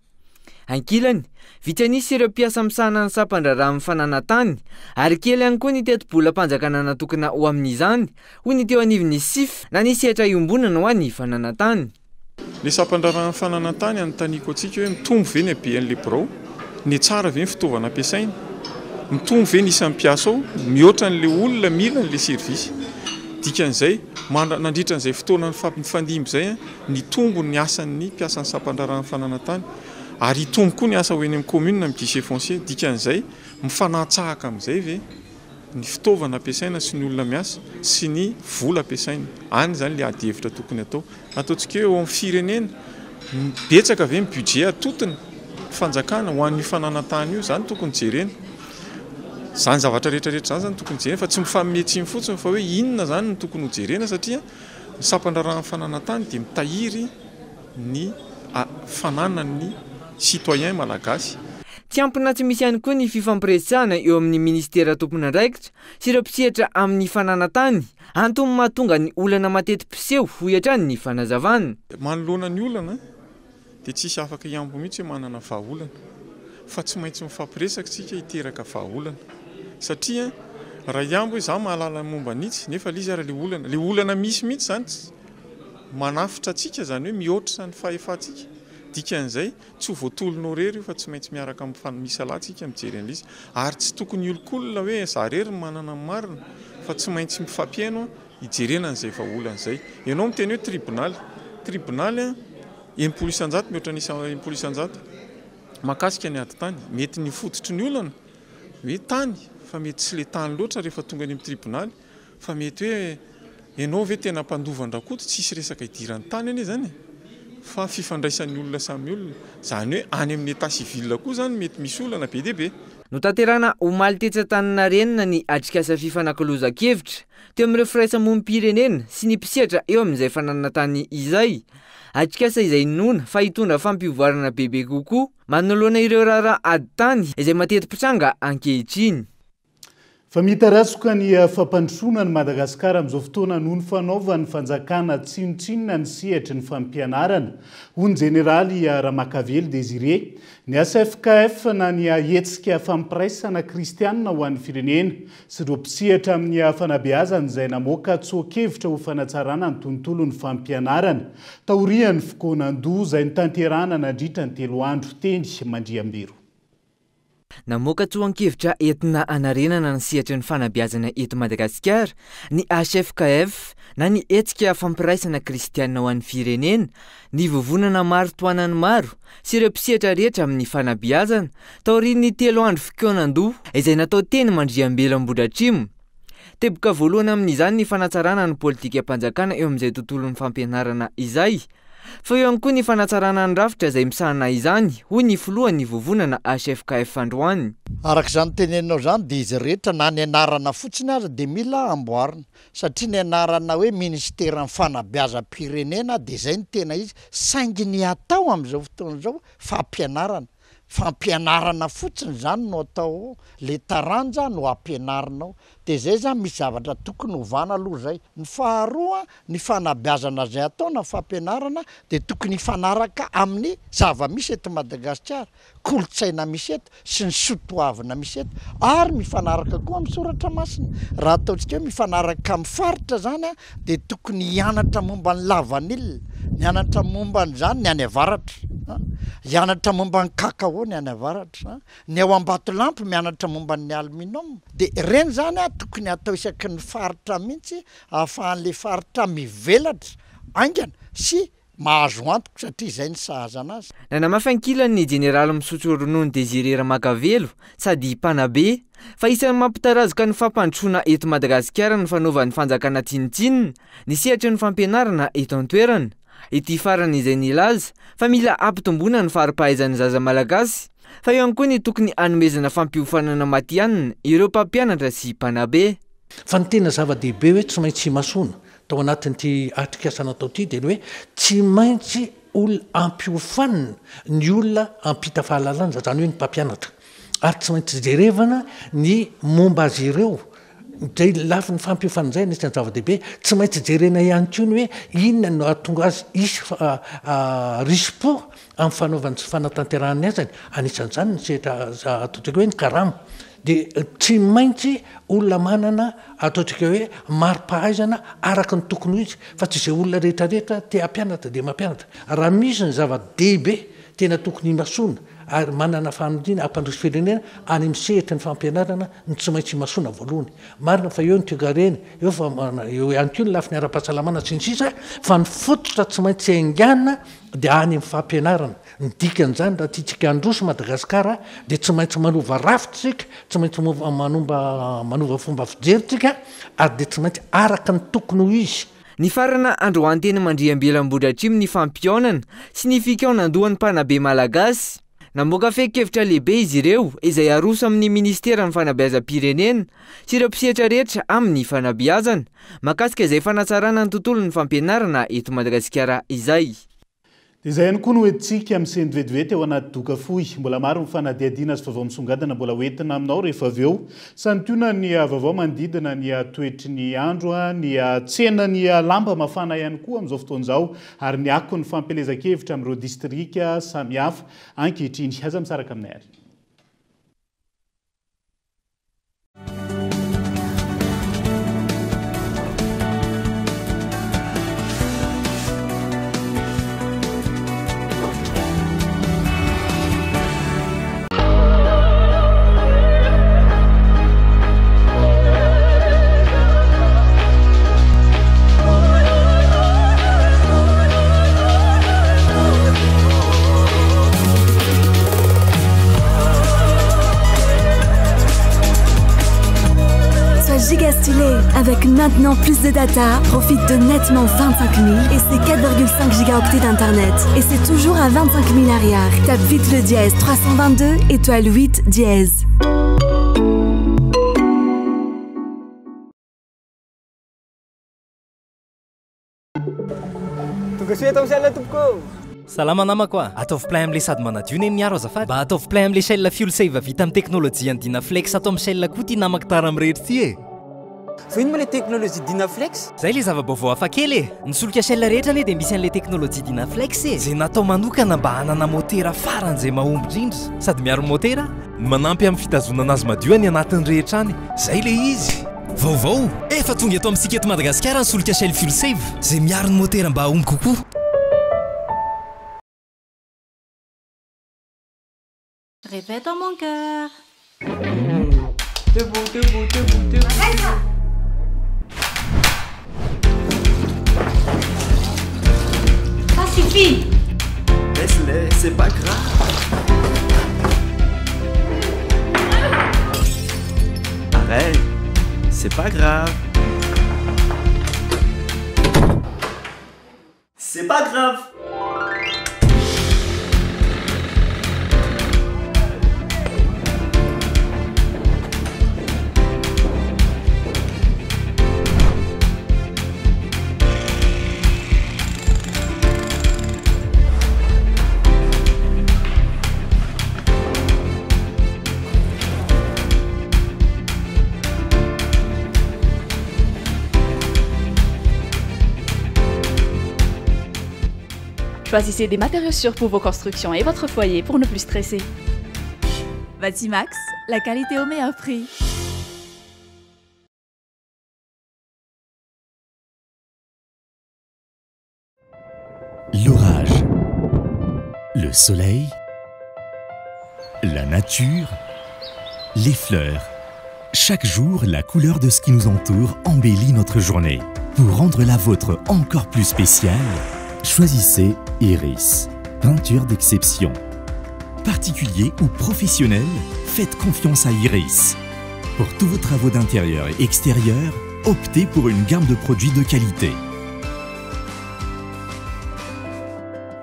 Ankilany, vitsanisy ireo mpiasa misahana ny sampan-draharaha amin'ny fananantany ary kely ihany koa ny teti-bolam-panjakana natokana ho amin'izany hoy ny teo anivon'ny SIF na ny sehatra iombonana ho an'ny fananantany. Ny sampan-draharaha amin'ny fananantany anontaniako antsika hoe mitombo ve ny habean'le birao, ny tsara ve ny fitaovana ampiasaina, mitombo ve ny isan'ny mpiasa ao, mihoatra n'le olona mila n'le servisy. Dikan'izay nandritra n'izay fotoana ny fandimby izay ny tombo ny asan'ny mpiasa ny sampan-draharaha amin'ny fananantany. Ary tombo koa ny asa ho eny amin'ny commune amin'ny guichet foncier dikan'izay mifanatsahaka amin'izay ve ny fitaovana ampiasaina sy ny olona miasa sy ny vola ampiasaina. Any zany le ady hevitra tokony atao. Ataontsika hoe eo amin'ny firenena betsaka ve ny budget atotony fanjakana ho an'ny fananantany io zany tokony jerena. Zany zavatra rehetrarehetra zany tokony jerena fa tsy mifamehtsiny fotsiny fa hoe inona zany no tokony ho jerena satria ny sampan-draharaha amin'ny fananantany dia mitahiry ny fananan'ny citoyen malagasy. Tsy ampina tsy misy ihany koa ny fifampiresahana eo amin'ny ministera tompon'andraikitra sy ireo mpisehatra amin'ny fananantany antony mahatonga ny olana mateti-piseho ho hatrany ny fanazavana. Manoloana ny olana dia tsisy afaka iambo mihitsy hoe manana vahaolana fa tsy maintsy mifampiresaka tsika hiteraka vahaolana satria raha iambo hoe za mahalala momba nitsy nefa lizy ary le olana misy mihitsy zany manafitra atsika zany hoe mihoatra ny fahefantsika. Dikan'izay tsy ho voatolonao rery fa tsy maintsy miaraka amin'ny misy alatsika mijery an'izy ary tsy tokony olokolona hoe za rery manana marina fa tsy maintsy mifampiaino hijerena an'izay vahaolana izay. Ianao miteny hoe tribonaly 100 mihoatra ny 100 mahakasika ny ady tany mety ny fototry ny olana hoe tany fa mety tsy le tany loatra rehefa tonga any amin'ny tribonaly fa mety hoe ianao ve tena mpandovandrakoto tsisy resaka hidiran'ny tany anie zany fa fifandraisan'ny olona samy olona zany hoe any amin'ny état civil koa zany mety misy olana be dia be. Notanterana omaly tetsy-taninarenina ny atrikasa fifanakaloza-kevitra teo amin'ireo firaisamonim-pirenena sy ny mpisehatra eo amin'izay fananantany izay. Atrikasa izay nona fa hitondra fampivoarana bebe kokoa manoloana ireo raharaha ady tany izay mateti-pitranga ankehitriny. fa mitarasoka ny fampandrosoana ny Madagasikara amin'izao fotoana noho ny fanaovany fanjakana tsinotsinona ny sehatry ny fampianarana. Hoy ny Jeneraly Ramakavely Désiré, ny SFKF na ny hetsika fampiraisana kristianina ho an'ny firenena sy ireo mpisehatra amin'ny fanabeazana izay namoaka tsoakevitra ho fanatsarana ny tontolon'ny fampianarana. Taorian'ny fokonan-doha izay nitanterahana nandritra ny 3 andro teny Mandriambero. Namoaka tsoan-kevitra entina anarenana ny sehatry ny fanabeazana eto Madagasikara, ny SFKF na ny hetsika fampiraisana kristianina ho an'ny firenena, ny vovonana maro toanany maro sy ireo mpisehatra rehetra amin'ny fanabeazana taorian'ny 3 andro fokonan-doha izay natao teny Mandriambelo Ambohidratrimo. Teboka voalohany amin'izany ny fanatsarana ny politika mpanjakana eo amin'izay tontolon'ny fampianarana izay. Fa eo ihany koa ny fanatsarana ny rafitra izay misahana izany, hoy ny filohan'ny vovonana SFKF androany. Araka izany teneninao izany dia izy rehetra na ny anarana fotsiny aza dia mila amboarina, satria ny anarana hoe ministeran'ny fanabeazam-pirenena dia izay ny tena izy, saingy ny atao amin'izao fotoana izao fampianarana fotsiny zany no atao, le taranja no ampianarinao, dia zay zany misy zavatra tokony hovana aloha zay. Ny faharoa, ny fanabeazana zay ataona fampianarana dia tokony hifanaraka amin'ny zava-misy eto Madagasikara, kolotsaina misy eto sy ny sotoavina misy eto, ary mifanaraka koa amin'ny soratra masina. Raha ataontsika hoe mifanaraka amin'ny faritra zany dia tokony hianatra momba ny lavanilina, hianatra momba n'izany ny any avaratra, hianatra momba ny kakao ny any avaratra, ny ao Ambatolampy mianatra momba ny aluminium. Dia reny zany tokony atao isaky ny faritra mihitsy ahafahan'le faritra mivelatra aingana sy mahazo antoka, satria izay ny sahazana azy. Nanamafy ny Jeneraly misotro ronono Désiré Ramakavelo sady mpanabe fa isan'ny mampitarazoka ny fampandrosoana eto Madagasikara ny fanaovan'ny fanjakana tsinotsinona ny sehatry ny fampianarana eto an-toerana. Ity farany izay nilaza fa mila ampitomboana ny fari-pahaizan'ny zaza malagasy, fa eo ihany koa ny tokony hanomezana fampiofanana matianina ireo mpampianatra sy mpanabe. Fa ny tena zava-dehibe hoe tsy maintsy masoana tao anatin'ity atrikasana atao ity dia hoe tsy maintsy olona ampiofanina ny olona ampita fahalalana, zany hoe ny mpampianatra, ary tsy maintsy jerevana ny momba azy ireo. Zay lafi ny fampiofanan'izay nisy ny zava-dehibe, tsy maintsy jerena ihany koa ny hoe inona no ahatonga azy isy rispo amin'ny fanaovany sy fanatanterahany azany, anisan'izany ny sehatra ataontsika hoe ny karama. Dia tsy maintsy olona manana ataontsika hoe mari-pahaizana araka ny tokony izy, fa tsy izay olona rehetrarehetra te hampianatra dia mampianatra. Raha misy ny zava-dehibe tena tokony masoana ary manana fanodina ampandroso firenena any misehatra ny fampianarana ny tsy maintsy masoana voalohany. Marina fa eo ny toegareny, eo ihany koa ny lafiny ara-pahasalamana sy ny sisa, fa ny fototra tsy maintsy haingana dia any amin'ny fampianarana. Ny dikan'izany raha tiatsika handroso Madagasikara dia tsy maintsy manova rafitsika, tsy maintsy manova fomba fijeritsika, ary dia tsy maintsy araka ny tokony ho izy. Ny farana androany teny Mandriambelo Ambohidratrimo ny fampionana sy ny fikaonandohan'ny mpanabe malagasy. Namoaka fehi-kevitra lehibe izy ireo izay aroso amin'ny ministeran'ny fanabeazam-pirenena sy ireo mpisehatra rehetra amin'ny fanabeazana mahakasika izay fanatsarana ny tontolon'ny fampianarana eto Madagasikara izay. Izay ihany koa no hoentintsika amin'ny seny vetivety ao anaty doka fohy. Mbola maro ny fanadihadiana sy vaovao misongadina mbola hoentina aminao rehefa avy eo. Santionana ny vaovao manodidina ny toetry ny andro, ny tsena ny lamba mafana ihany koa amin'izao fotoana izao, ary ny ako ny fampelezan-kevitra amin'ireo distrika samihafa ankehitriny. Aza misaraka aminay ary. Giga stylé. Avec maintenant plus de data, profite de nettement 25 000 et c'est 4,5 gigaoctets d'internet. Et c'est toujours à 25 000 arrière. Tape vite le dièse 322 étoile 8 dièse. Tugas saya tahu saya tubuhku. salama namako a ataovy plein am'le sady manadio ny miaro azafady mba ataovy plein am'le shell fuel save vita amin'ny teknôlôjia ny Dynaflex atao amin'ny shell koa tia namako tara amirehetra ty e fa ino ma le teknôlôjia Dynaflex zay le zava-baovao hafa kely e nisoloka shell rehetra ane dia misy an'le teknôlôjia Dynaflex e zay natao manokana mba hanana motera faran'izay mahomby indrindra sady miaro motera manampy amin'ny fitazonana azy madio ny anatin'ny rehetra any zay le izy vaovao efa tonga eto amintsika eto Madagasikara ny solika shell fuel save zay miaro ny motera mba ahomby kokoa. Répète dans mon cœur. Debout. Ça suffit. Laisse-les, c'est pas grave. Arrête, c'est pas grave. C'est pas grave. Choisissez des matériaux sûrs pour vos constructions et votre foyer pour ne plus stresser. Batimax, la qualité au meilleur prix. L'orage, le soleil, la nature, les fleurs. Chaque jour, la couleur de ce qui nous entoure embellit notre journée. Pour rendre la vôtre encore plus spéciale, choisissez Iris, peinture d'exception. Particulier ou professionnel, faites confiance à Iris. Pour tous vos travaux d'intérieur et extérieur, optez pour une gamme de produits de qualité.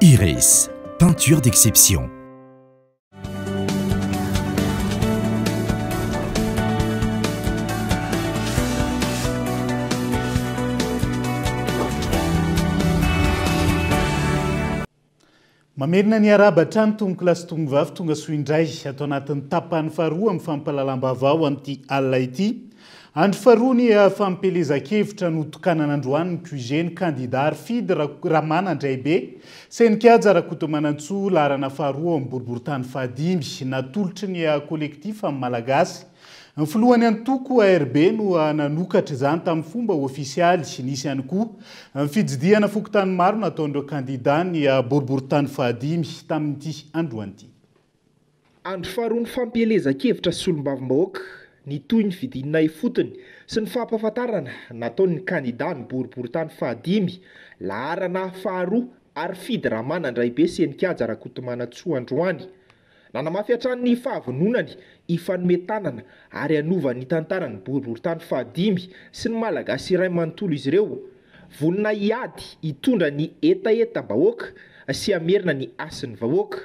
Iris, peinture d'exception. Mamerina ny araba trano tomboky lasy tombovavy tonga soa indray atao anatin'ny tapany faharoa amin'ny fampalalam-bavao an'ity alina ity. Andro faharoa ny fampelezan-kevitra notokanana androany ny QG ny candidat Arfidy Ramanandraibe sy ny Kaja Rakotomanantsoa larana faharoa amin'ny boriboritany fahadimy natolotry ny kolektif amin'ny Malagasy. Ny filohany antoko ARB no nanokatra izany tamin'ny fomba ofisialy nisy ihany koa ny fijidiana fokontany maro nataon'ireo candidat ny boriboritany fahadimy tamin'ity androany ity. Andro faharoa ny fampelezan-kevitra solom-bavim-bahoaka ny toy ny fidinina ifotony sy ny fampahafantarana nataon'ny candidat ny boriboritany fahadimy larana faharoa Arfidy Ramanandraibe sy ny Kaja Rakotomanantsoa androany. Nanamafy hatrany ny fahavononany ifanometanana ary anovany tantarany boriboritany fahadimy sy ny malagasy iray manontolo izy ireo. Vonina iady hitondra ny etaeta-bahoaka sy amerina ny asin'ny vahoaka.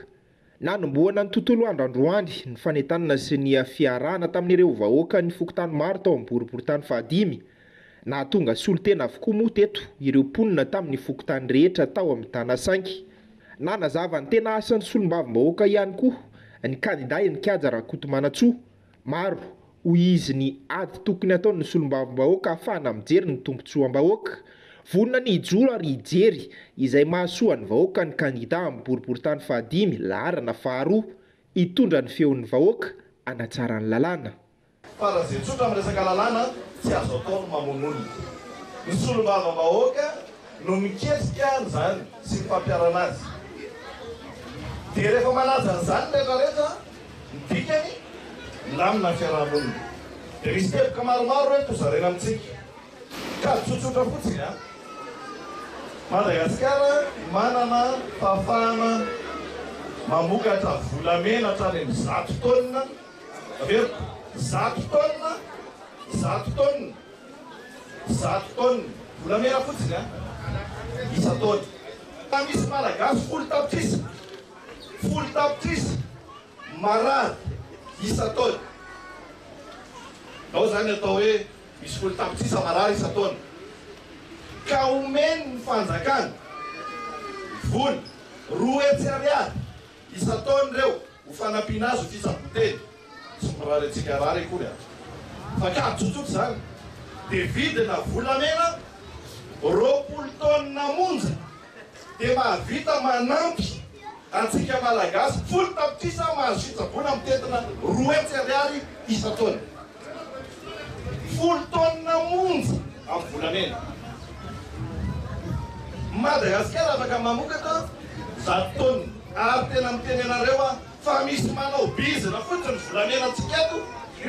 Nanomboana ny tontolo andro androany ny fanentanana sy ny fiarahana tamin'ireo vahoaka ny fokontany maro tao amin'ny boriboritany fahadimy. Nahatonga solotena avokoa moa teto ireo mponina tamin'ny fokontany rehetra tao amin'ny tanasainky. Nanazava ny tena asan'ny solom-bavim-bahoaka ihany koa ny candidat ny Kaja Rakotomanantsoa. Maro hoy izy ny ady tokony ataon'ny solom-bavim-bahoaka ahafahana mijery ny tombotsoam-bahoaka. Vonona ny hijoro ary hijery izay mahasoa ny vahoaka ny candidat amin'ny boriboritany fahadimy larana faharoa hitondra ny feon'ny vahoaka hanatsara ny lalàna. Fa raha izay tsotra amin'ny resaka lalàna tsy azo atao ny mamonoana. Ny solom-bavim-bahoaka no mikesika izany sy ny fampiarana azy. Dia rehefa manaja an'izany rehetrarehetra ny dikany milamina ny fiarahamonina. Dia misy teboka maromaro hoe tozarena amintsika. Ka tsotsotra fotsiny a. Madagasikara manana fahafahana mamokatra volamena hatrany amin'ny 100 taonina. Aveo 100 taonina, 100 taonina, 100 taonina volamena fotsiny a. Isa taona. Misy malagasy 10 tapitrisa. 10 tapitrisa marary isa taona. Ao zany atao hoe misy 10 tapitrisa marary isa taona. Ka omeny ny fanjakana vola roa hetsy ariary isa-taony reo ho fanampiana azy ho fisaboteny tsy mirarentsika rary akory a fa ka tsotsotra zany dia vidina volamena roapolo taonina monja dia mahavita manampy antsika malagasy folo tapitisa mahazo fitsaboana mitetina roa hetsy ariary isa-taony folo taonina monja amin'ny volamena Madagasikara afaka mamokatra 100 taonina ary tena miteny anareo a fa misy manao bizina fotsiny volamena antsika eto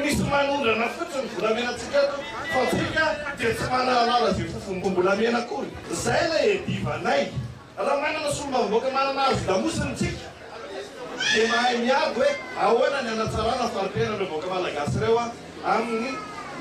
misy manondrana fotsiny volamena antsika eto fa tsika dia tsy mananala zay fofom-bolamena akory zay la edivanay raha manana solombavam-boaka manana azo lamosiny tsika dia mahay miady hoe ahoana ny anatsarana faritena ireo vaoaka malagasy reo a amin'ny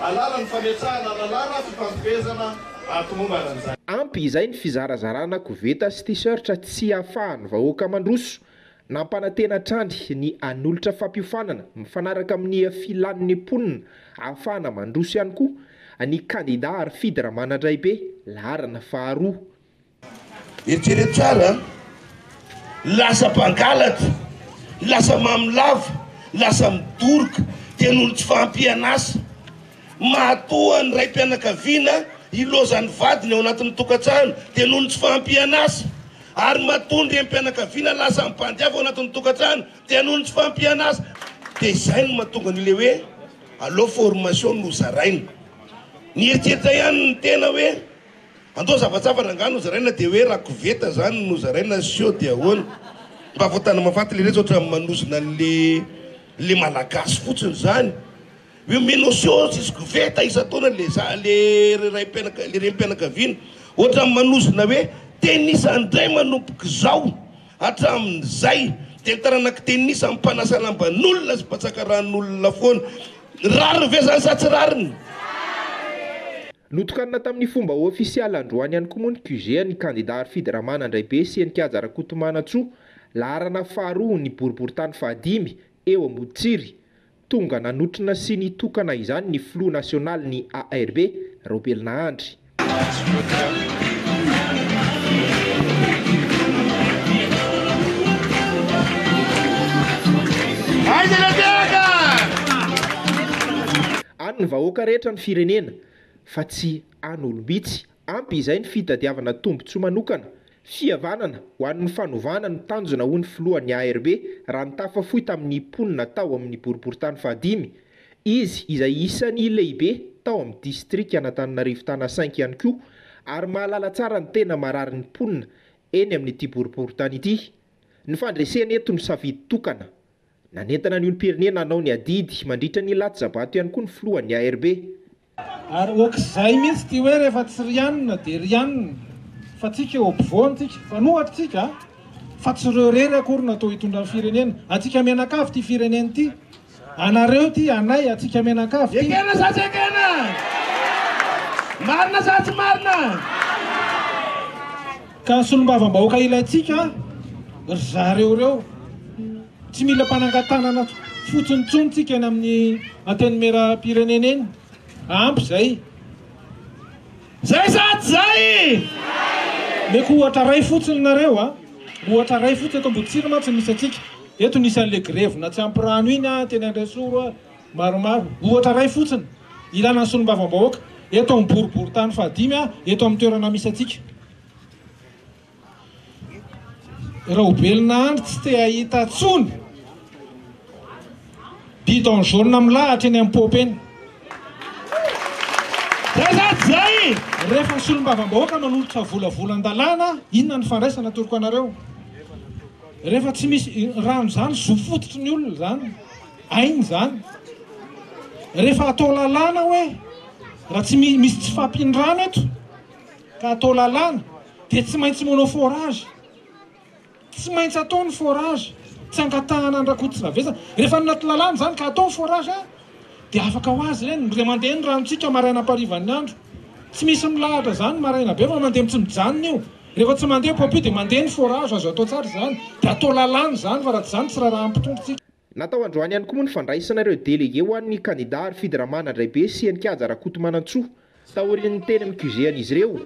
alalany fametrahana lalàna fifampifezana atomombanan'izany. Ampy izay ny fizarazarana koveta sy t-shirt tsy ahafahan'ny vahoaka mandroso nampanantena trandry ny anolotra fampiofanana mifanaraka amin'ny filan'ny mponina ahafahana mandroso ihany koa ny kandida Arfidy Ramanandribe laharana faharoa. Eritrereto tsara lasa mpangalatra lasa mamilava lasa midoroka tenolo tsy fampianasa mahatoa ny ray mpianakaviana ilozany vadiny ao anatin'ny tokantrano dia noho ny tsy fampianasa ary matondry mpianakaviana lasa mpandiava ao anatin'ny tokantrano dia noho ny tsy fampianasa dia izay no mahatonga n'ile hoe aleo formation no zaraina ny eritreritra ihany ny tena hoe andao zavatsavana angano no zaraina dia hoe raha koveta zany no zaraina sio dia ahoana mba voatana mafaty le rehetra ohatra manosina le malagasy fotsiny zany hoe menosio sisy koveta isa-taona le rem-pianakaviana ohatra manosina hoe tenisa andray manompoka zao hatramin'izay dia nitaranaki tenisa mpanasa lamban'olona sy mpatsaka ran'olona foana rariny ve zany sa tsy rariny. Notokanina tamin'ny fomba ofisialy androany ihany koa moa ny QG ny kandida Arfidy Ramanandribe sy ny Kiaja Rakotomanantsoa laharana faharoa ny boriboritany fahadimy eo Ambohitsiry tonga nanotrona sy nitokana izany ny flou national ny ARB Robelina Andry. Any ny vahoaka rehetra ny firenena fa tsy an'olom-bitsy ampy izay ny fitadiavana tombotsoa manokana fihavanana ho an'ny fanovana ny tanjona ho ny filohan'ny ARB raha ny tafafohy tamin'ny mponina tao amin'ny boriboritany fahadimy izy izay isan'ny lehibe tao amin'ny distrika Antananarivo tana 5 ihany koa ary mahalala tsara ny tena marary ny mponina eny amin'ity boriboritany ity ny fandreseny eto ny savidy tokana nanentana ny olom-pirenena nanao ny adidy mandritra ny Latsizabato ihany koa ny filohan'ny ARB. Ary okizay mihitsy ty hoe rehefa tsy rianina dia rianina fa tsika eo ampovoantsika fa nohatra tsika fa tsy ireo rery akory natao hitondra ny firenena atsika mianakavy ty firenena ty anareo ty anay atsika mianakavy ekena sa tsy ekena marina sa tsy marina ka solombavam-bahoaka ilayntsika ry zareo reo tsy mila mpanangatanana fotsiny tsony tsika eny amin'ny antenimera-pirenena eny ampy zay sa tsy zay meko ohatra ray fotsiny nareo a ohatra ray fotsiny eto Ambohitsiry mantsy nisy atsika eto nisy an'le grevy na tsy ampy rano iny a teny Andresoro maromaro ohatra ray fotsiny ilana ny solombavam-bahoaka eto amin'ny boriboritany fahadimy a eto amin'ny toerana misy atsika Robelina Andry tsy te ahita tsony bidon jaune milahatra eny amin'ny popy eny zay rehefa ny solombavam-bahoaka manolotra volavolan-dalàna inona ny fandraisana toroko anareo rehefa tsy misy rano zany zo fototry ny olona zany ainy zany rehefa atao lalàna hoe raha tsy misy tsy fampin-drano eto ka atao lalàna dia tsy maintsy manao forage tsy maintsy atao ny forage tsy angatahana andrakotsina avesa rehefa naty lalàna zany ka atao ny forage dia afaka ho azy reny re mandeha ny ranontsika maraina am-parivan'ny andro tsy misy milahatra zany maraina be fa mandeha tsy mijanona io rehefa tsy mandeha popy dia mandeha ny forage azo atao tsara zany dia atao lalàna zany fa raha tsy zany tsy raha ampitondratsika. Natao androany ihany koa moa ny fandraisana ireo délégué ho an'ny kandida Arfidy Ramanandribe sy ny Kiaja Rakotomanantsoa taorian'ny teny amin'ny QG an'izy ireo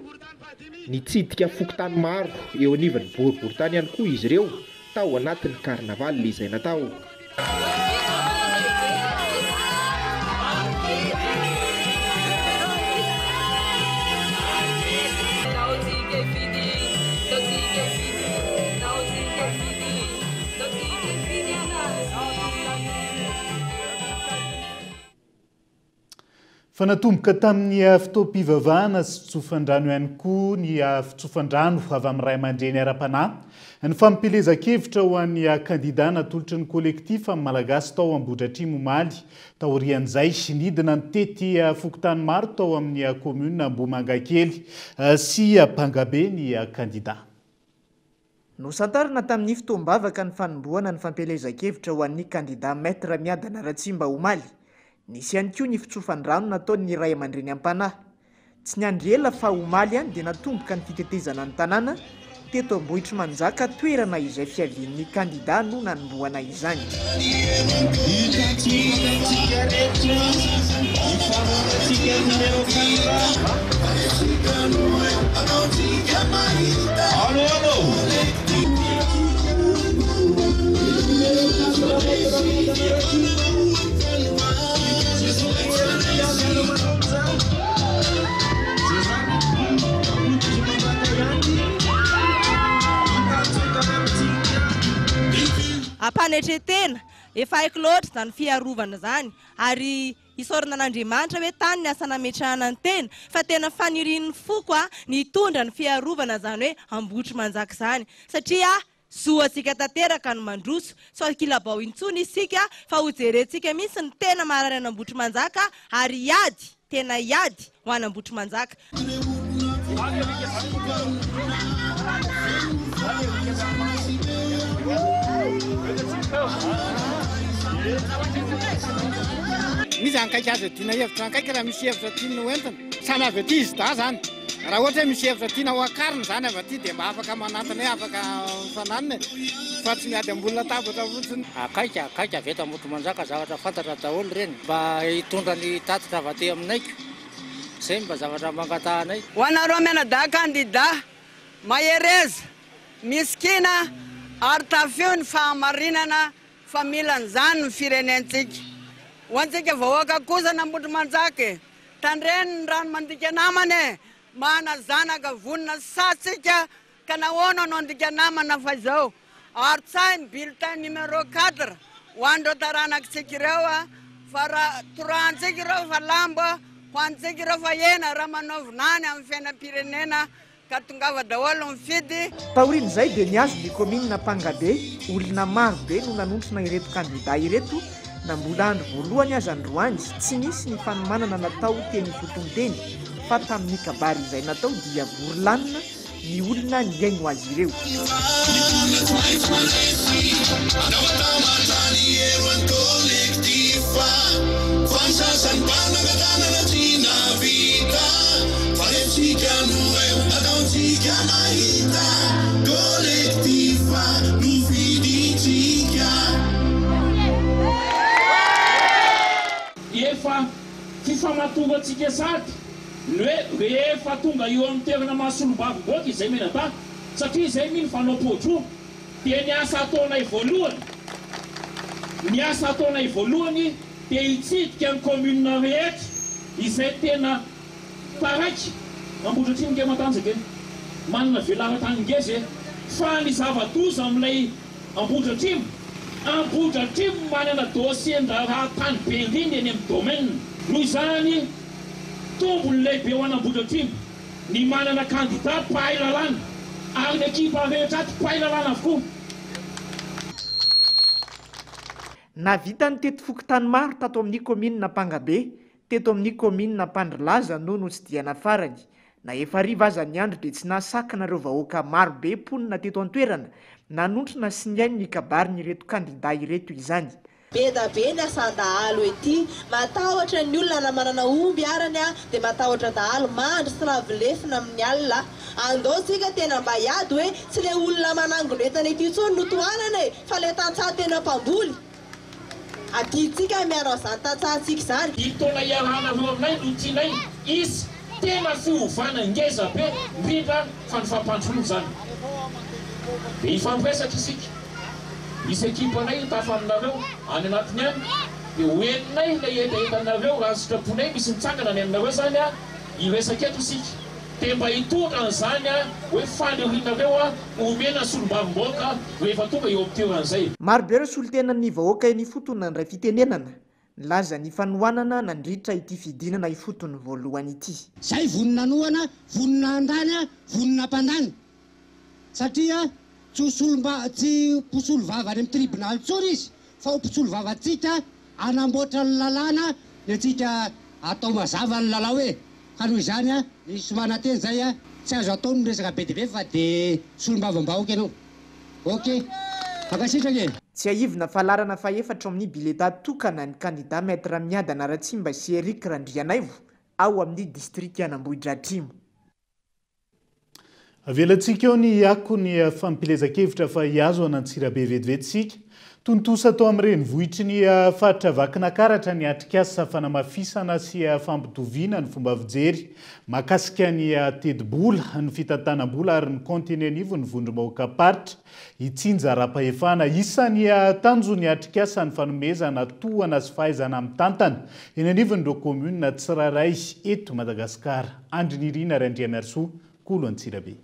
nitsidika fokotany maro eo anivany boriboritany ihany koa izy ireo tao anatin'ny karnavaly le izay natao. Fanatomboka tamin'ny fitoam-pivavahana sy fitsofandrano ihany koa ny fitsofandrano avy amin'ny ray aman-dreny ara-panahy ny fampilezan-kevitra ho an'ny kandida natolotry ny kolektif amin'ny malagasy tao Ambohidratrimo omaly taorian'izay nidina ny tety fokotany maro tao amin'ny commune Mbomangakely sy Pangabe ny kandida. Nosantarina tamin'ny fotoam-bavaka ny fanombohana ny fampilezan-kevitra ho an'ny kandida Maître Miadana Ratsimba omaly. Nisy ihany koa ny fitsofandrano nataon'ny ray aman-dreny am-panahy. Tsy niandry ela fa omaly ihany dia natomboka ny fitetezana ny tanàna teto Ambohitra Manjaka toerana izay fiavian'ny kandida no nanombohana izany. Ampanetre-tena efa haiko loatra zany fiarovana zany ary isorana n'Andriamanitra hoe tany ny asa nametrahana ny tena fa tena fanirian'ny foko ny tondra ny fiarovana zany hoe Ambohitra Manjaka zany satria zoantsika tanteraka no mandroso so kilabao intsony isika fa hojerentsika mihitsy ny tena marary an'Ambohitra Manjaka ary iady tena iady ho an'ny Ambohitra Manjaka. Misy ankaiky azy tiana hevitra ankaiky raha misy hevitra tiana hoentana samy avy aty izy da zany raha ohatra hoe misy hevitra tiana ho akarina zany avy aty dia mba afaka manantana hoe afaka fananina fa tsy miady ambonina tabatra fotsiny. Akaiky avy eto Ambohitra Manjaka zavatra fantatra daholo reny mba hitondra ny tatitra avy aty aminaiko zay mba zavatra mangatahanay. Ho anareo menada kandida mahereza miskina ary tafio ny fahamarinana fa milan'izany ny firenentsika ho antsika vahoaka kosa n'Ambohitra Manjaka tandreny ny rano mandika namany mana zanaka vonina satsika ka nahoana no andika namana fa izao ary tsainy bulletin numéro 4 ho andreo taranakitsika ireo fa raha torantsika ireo fa lamba ho antsika ireo fa ena raha manaovinany amin'ny fiainam-pirenena ka tongava daholo mifidy. Taorian'izay dia niazo ny commune Pangabe olona maro be no nanontrona ireto kandida ireto na mbola andro voalohany aza androany tsy nisy ny fanomanana natao teny fotonteny fa tamin'ny kabary izay natao dia vory-lanina ny olona niaino azy ireo. Efa fifamatonga antsika sady ny hoe rehefa tonga eo amin'ny toerana mahasolombavim-boaka izay menata satria izay mino fanao-podro dia ny asa ataonay voalohany dia hitsidika ny commune rehetra izay tena paraiky Ambohidratrimo nge matanjaka eny manana velara-tany ngeze fa ny zava-doza amin'ilay Ambohidratrimo manana dossier-ndraha tany be indrindra eny amin'ny domaine noho izany tombony lehibe ho an'ny Ambohidratrimo ny manana candidat mpahay lalàna ary ny ekipa rehetra aty mpahay lalàna avokoa. Navita ny teto fokotany maro tato amin'ny commune Pangabe teto amin'ny commune Pandrilaza no notsidihana farany na efa riva aza ny andro dia tsy nahasakana ireo vahoaka maro be ponina teto an-toerana nanontrona sy niaino ny kabary ny ireto kandida ireto izany. Be da be ny asan-dahalo ety matahotra ny olona na manana omby arany dia matahotra dahalo mandry sy navilefina amin'ny alina andao tsika tena mba hiady hoe tsy le olona manangona entana ety intsony no tohanana fa le tantsaha tena mpamboly aty tsika miarao izany tantsahantsika izany. Itona iarahana aminay no tianay izy tena fiovana ngeza be indrindra fa ny fampandroana zany dia ifampiresaka isika misy ekipanay tafaninareo any anatiny any dia hoeninay ilay etaetanareo raha sitraponay misy mitsangana ny aminareo zany a iresaka eto isika dia mba hitondra an'izany a hoe fanirianareo a omena solombavom-bahoaka rehefa tonga eo am'toeran'izay. Marobe ireo solotenan'ny vahoaka nifotona ny ray fitenenana nilaza ny fanohanana nandritra ity fidinana ifotony voalohany ity. Zay vonina noana, vonina andany, vonina pandany. Satria tsy posolo vava any amin'ny tribunal tsony izy, fa ho posolo vavantsika anamboatra ny lalàna ny atsika atao mazava ny lalao hoe. Ka noho izany a misy manateny zay a tsy azo atao ny resaka be dia be fa dia solombavam-bahoaka ianao. Ok, ankasitrake. Tsy aivina fahalarana faefatra amin'ny bileta tokana ny kandida maître Miadana Ratsimba sy Eric Randrianaivo ao amin'ny distrikt Anambohitra Atrimo. Avelantsika eo ny akony fampilezakevitra fa hiazo anantsirabe vetivetsika tontosa atao amin'ireny vohitry ny faritra Vakinakaratra ny atrikasa fanamafisana sy fampitoviana ny fomba fijery mahakasika ny tedi-bola ny fitantanam-bola ary ny kontiny anivo ny vondrom-bahoaka paritra hitsinja ra-pahefana isan'ny tanjony atrikasa ny fanomezana tohana sy fahaizana amin'ny tantana eny anivon'ireo komuna tsirairay eto Madagasikara. Andry Nirina Randriamerso, Kolo Antsirabe.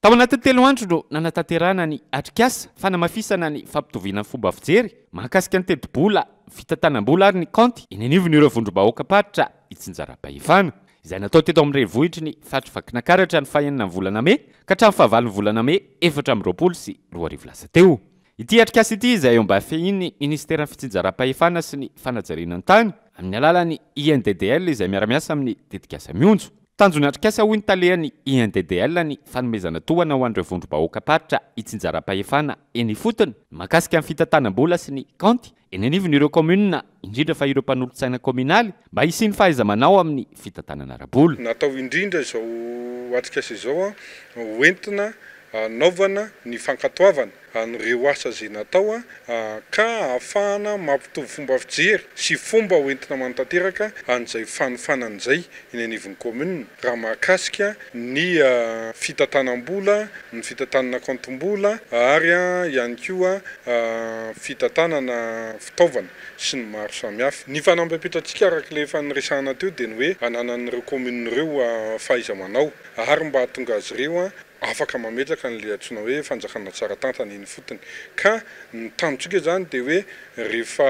Tao anaty 3 andro no nanatanterahana ny atrikasa fanamafisana ny fampitoviana ny fomba fijery mahakasika ny tedi-bola fitantanam-bola ary ny konty eny anivon'ireo vondrom-bahoaka paritra hitsinja ra-pahefana izay natao teto amin'ireny vohitry ny faritra Vakinakaratra ny fahaenina volana May ka hatramin'ny fahavalon'ny volana May 420 sy 20 lasa teo. Ity atrikasa ity izay eo mba fehiny ministeran'ny fitsinja ra-pahefana sy ny fanajariana ny tany amin'ny alalan'ny INDDL izay miara-miasa amin'ny tetikasa mionjo. Tanjony atrikasa hoy ny talehan'ny INDDL ny fanomezana tohana ho an'ireo vondrom-bahoaka paritra hitsinja ra-pahefana eny ifotony mahakasika ny fitantanam-bola sy ny konty eny anivon'ireo komuna indrindra fa ireo mpanolontsaina kominaly mba hisiany fahaiza-manao amin'ny fitantanana ara-bola. Natao indrindra izao atrikasa izao hoentina anaovana ny fankatoavana an'ireo asa izay natao ka ahafahana mampitovy fomba fijery sy fomba hoentina manatanteraka an'izay fanofanan'izay eny anivon'ny komuna raha mahakasika ny fitantanam-bola, ny fitantanana kontom-bola ary ihany koa fitantanana fitaovana sy ny maro samihafa. Ny fanampiapetratsika araka ilay faniresahana teo dia ny hoe ananan'ireo komuna ireo fahaiza-manao ary mba hahatonga azy ireo afaka mametraka n'ilay antsoina hoe fanjakana tsara tantana eny fotony. Ka ny tanjotsika zany dia hoe rehefa